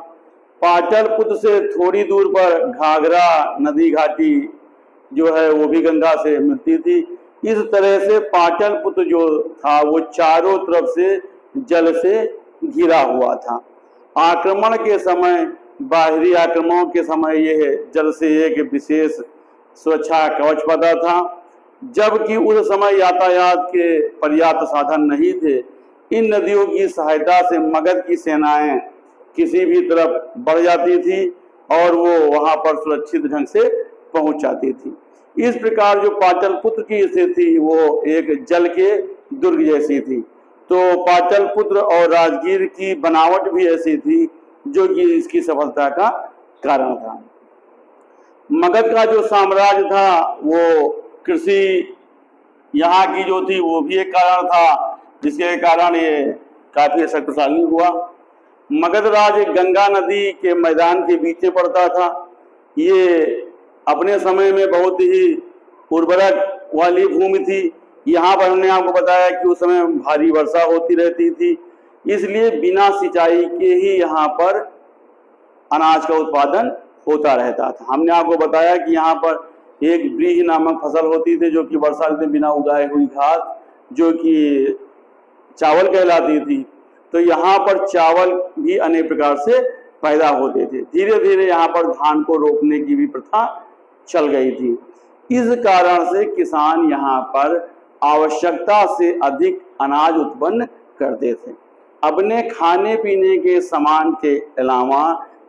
पाटलिपुत्र से थोड़ी दूर पर घाघरा नदी घाटी जो है वो भी गंगा से मिलती थी। इस तरह से पाटलिपुत्र जो था वो चारों तरफ से जल से घिरा हुआ था। आक्रमण के समय, बाहरी आक्रमणों के समय यह जल से एक विशेष सुरक्षा कवच बना था। जबकि उस समय यातायात के पर्याप्त साधन नहीं थे, इन नदियों की सहायता से मगध की सेनाएं किसी भी तरफ बढ़ जाती थी और वो वहां पर सुरक्षित ढंग से पहुंच जाती थी। इस प्रकार जो पाटलिपुत्र की स्थिति थी वो एक जल के दुर्ग जैसी थी। तो पाटलिपुत्र और राजगीर की बनावट भी ऐसी थी जो कि इसकी सफलता का कारण था। मगध का जो साम्राज्य था वो कृषि यहाँ की जो थी वो भी एक कारण था, जिसके कारण ये काफी शक्तिशाली हुआ। मगध राज गंगा नदी के मैदान के बीच में पड़ता था। ये अपने समय में बहुत ही उर्वरक वाली भूमि थी। यहाँ पर हमने आपको बताया कि उस समय भारी वर्षा होती रहती थी, इसलिए बिना सिंचाई के ही यहाँ पर अनाज का उत्पादन होता रहता था। हमने आपको बताया कि यहाँ पर एक व्रीहि नामक फसल होती थी जो कि वर्षा ऋतु में बिना उगाए हुई घास जो कि चावल कहलाती थी। तो यहाँ पर चावल भी अनेक प्रकार से पैदा होते थे। धीरे धीरे यहाँ पर धान को रोपने की भी प्रथा चल गई थी। इस कारण से किसान यहाँ पर आवश्यकता से अधिक अनाज उत्पन्न करते थे। अपने खाने पीने के सामान के अलावा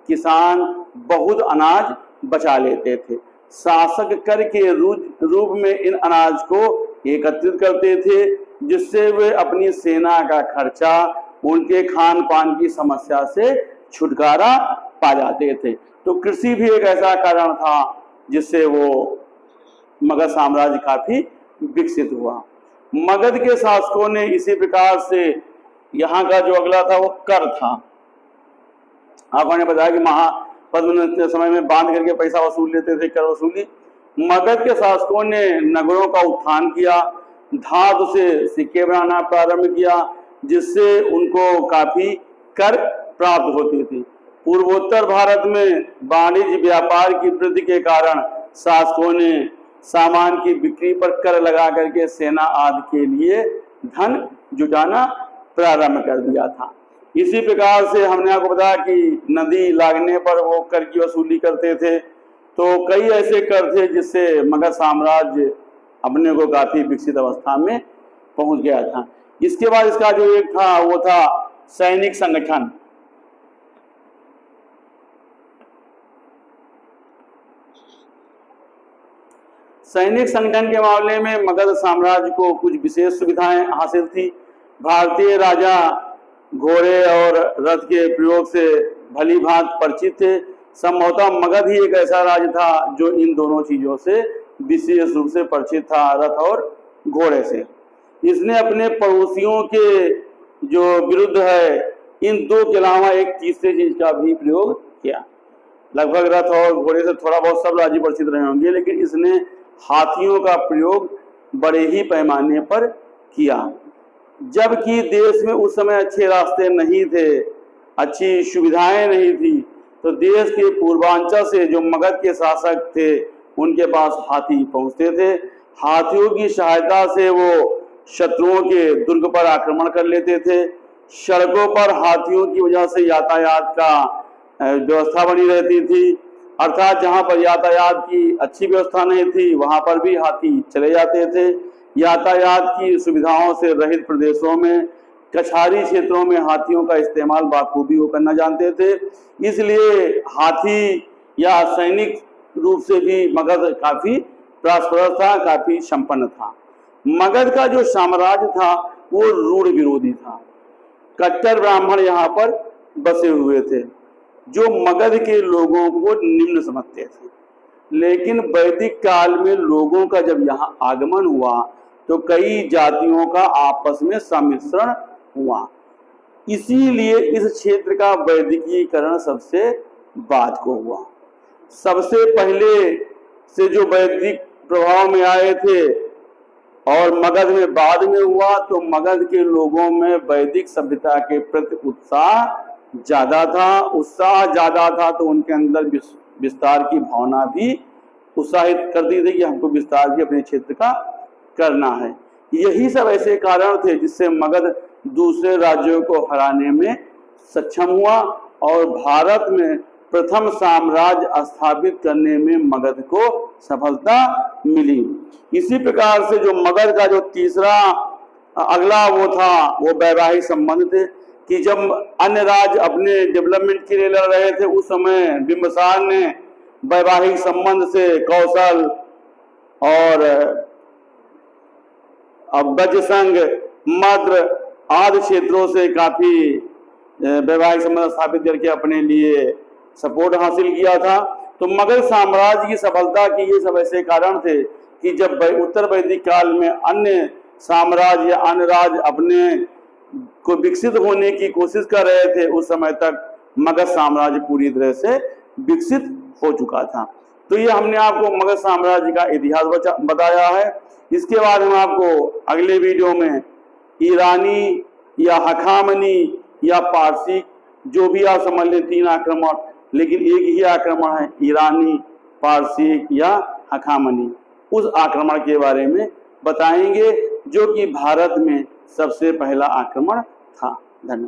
किसान बहुत अनाज बचा लेते थे। शासक कर के रूप में इन अनाज को एकत्रित करते थे, जिससे वे अपनी सेना का खर्चा, उनके खान पान की समस्या से छुटकारा पा जाते थे। तो कृषि भी एक ऐसा कारण था जिससे वो मगध साम्राज्य काफी विकसित हुआ। मगध के शासकों ने इसी प्रकार से यहाँ का जो अगला था वो कर था। आपने बताया कि महापद्म के समय में बांध करके पैसा वसूल लेते थे, कर वसूली। मगध के शासकों ने नगरों का उत्थान किया, धातु से सिक्के बनाना प्रारंभ किया, जिससे उनको काफी कर प्राप्त होती थी। पूर्वोत्तर भारत में वाणिज्य व्यापार की वृद्धि के कारण शासकों ने सामान की बिक्री पर कर लगा करके सेना आदि के लिए धन जुटाना प्रारंभ कर दिया था। इसी प्रकार से हमने आपको बताया कि नदी लागने पर वो कर की वसूली करते थे। तो कई ऐसे कर थे जिससे मगध साम्राज्य अपने को काफी विकसित अवस्था में पहुंच गया था। इसके बाद इसका जो एक था वो था सैनिक संगठन। सैनिक संगठन के मामले में मगध साम्राज्य को कुछ विशेष सुविधाएं हासिल थी। भारतीय राजा घोड़े और रथ के प्रयोग से भली भांति परिचित थे। संभवतः मगध ही एक ऐसा राज्य था जो इन दोनों चीजों से विशेष रूप से परिचित था, रथ और घोड़े से। इसने अपने पड़ोसियों के जो विरुद्ध है इन दो के अलावा एक तीसरे चीज का भी प्रयोग किया। लगभग रथ और घोड़े से थोड़ा बहुत सब राज्य परिचित रहे होंगे, लेकिन इसने हाथियों का प्रयोग बड़े ही पैमाने पर किया। जबकि देश में उस समय अच्छे रास्ते नहीं थे, अच्छी सुविधाएं नहीं थी, तो देश के पूर्वांचल से जो मगध के शासक थे उनके पास हाथी पहुंचते थे। हाथियों की सहायता से वो शत्रुओं के दुर्ग पर आक्रमण कर लेते थे। सड़कों पर हाथियों की वजह से यातायात का व्यवस्था बनी रहती थी, अर्थात जहां पर यातायात की अच्छी व्यवस्था नहीं थी वहां पर भी हाथी चले जाते थे। यातायात की सुविधाओं से रहित प्रदेशों में, कछारी क्षेत्रों में हाथियों का इस्तेमाल बाखूबी वो करना जानते थे। इसलिए हाथी या सैनिक रूप से भी मगध काफी प्रस्फुट था, काफी संपन्न था। मगध का जो साम्राज्य था वो रूढ़ विरोधी था। कट्टर ब्राह्मण यहाँ पर बसे हुए थे जो मगध के लोगों को निम्न समझते थे। लेकिन वैदिक काल में लोगों का जब यहाँ आगमन हुआ तो कई जातियों का आपस में सम्मिश्रण हुआ। इसीलिए इस क्षेत्र का वैदिकीकरण सबसे बाद को हुआ। सबसे पहले से जो वैदिक प्रभाव में आए थे और मगध में बाद में हुआ, तो मगध के लोगों में वैदिक सभ्यता के प्रति उत्साह ज्यादा था। उत्साह ज्यादा था तो उनके अंदर विस्तार की भावना भी उत्साहित करती थी कि हमको विस्तार भी अपने क्षेत्र का करना है। यही सब ऐसे कारण थे जिससे मगध दूसरे राज्यों को हराने में सक्षम हुआ और भारत में प्रथम साम्राज्य स्थापित करने में मगध को सफलता मिली। इसी प्रकार से जो मगध का जो तीसरा अगला वो था वो वैवाहिक संबंध थे कि जब अन्य राज्य अपने डेवलपमेंट के लिए लड़ रहे थे उस समय बिंबिसार ने वैवाहिक संबंध से कौशल और बज्रसंग, मद्र आदि क्षेत्रों से काफी वैवाहिक संबंध स्थापित करके अपने लिए सपोर्ट हासिल किया था। तो मगध साम्राज्य की सफलता के ये सब ऐसे कारण थे कि जब उत्तर वैदिक काल में अन्य साम्राज्य या अन्य राज्य अपने को विकसित होने की कोशिश कर रहे थे, उस समय तक मगध साम्राज्य पूरी तरह से विकसित हो चुका था। तो ये हमने आपको मगध साम्राज्य का इतिहास बताया है। इसके बाद हम आपको अगले वीडियो में ईरानी या हखामनी या पारसी, जो भी आप समझ लें, 3 आक्रमण, लेकिन एक ही आक्रमण है, ईरानी, पारसी या हखामनी, उस आक्रमण के बारे में बताएंगे जो कि भारत में सबसे पहला आक्रमण था। धन्यवाद।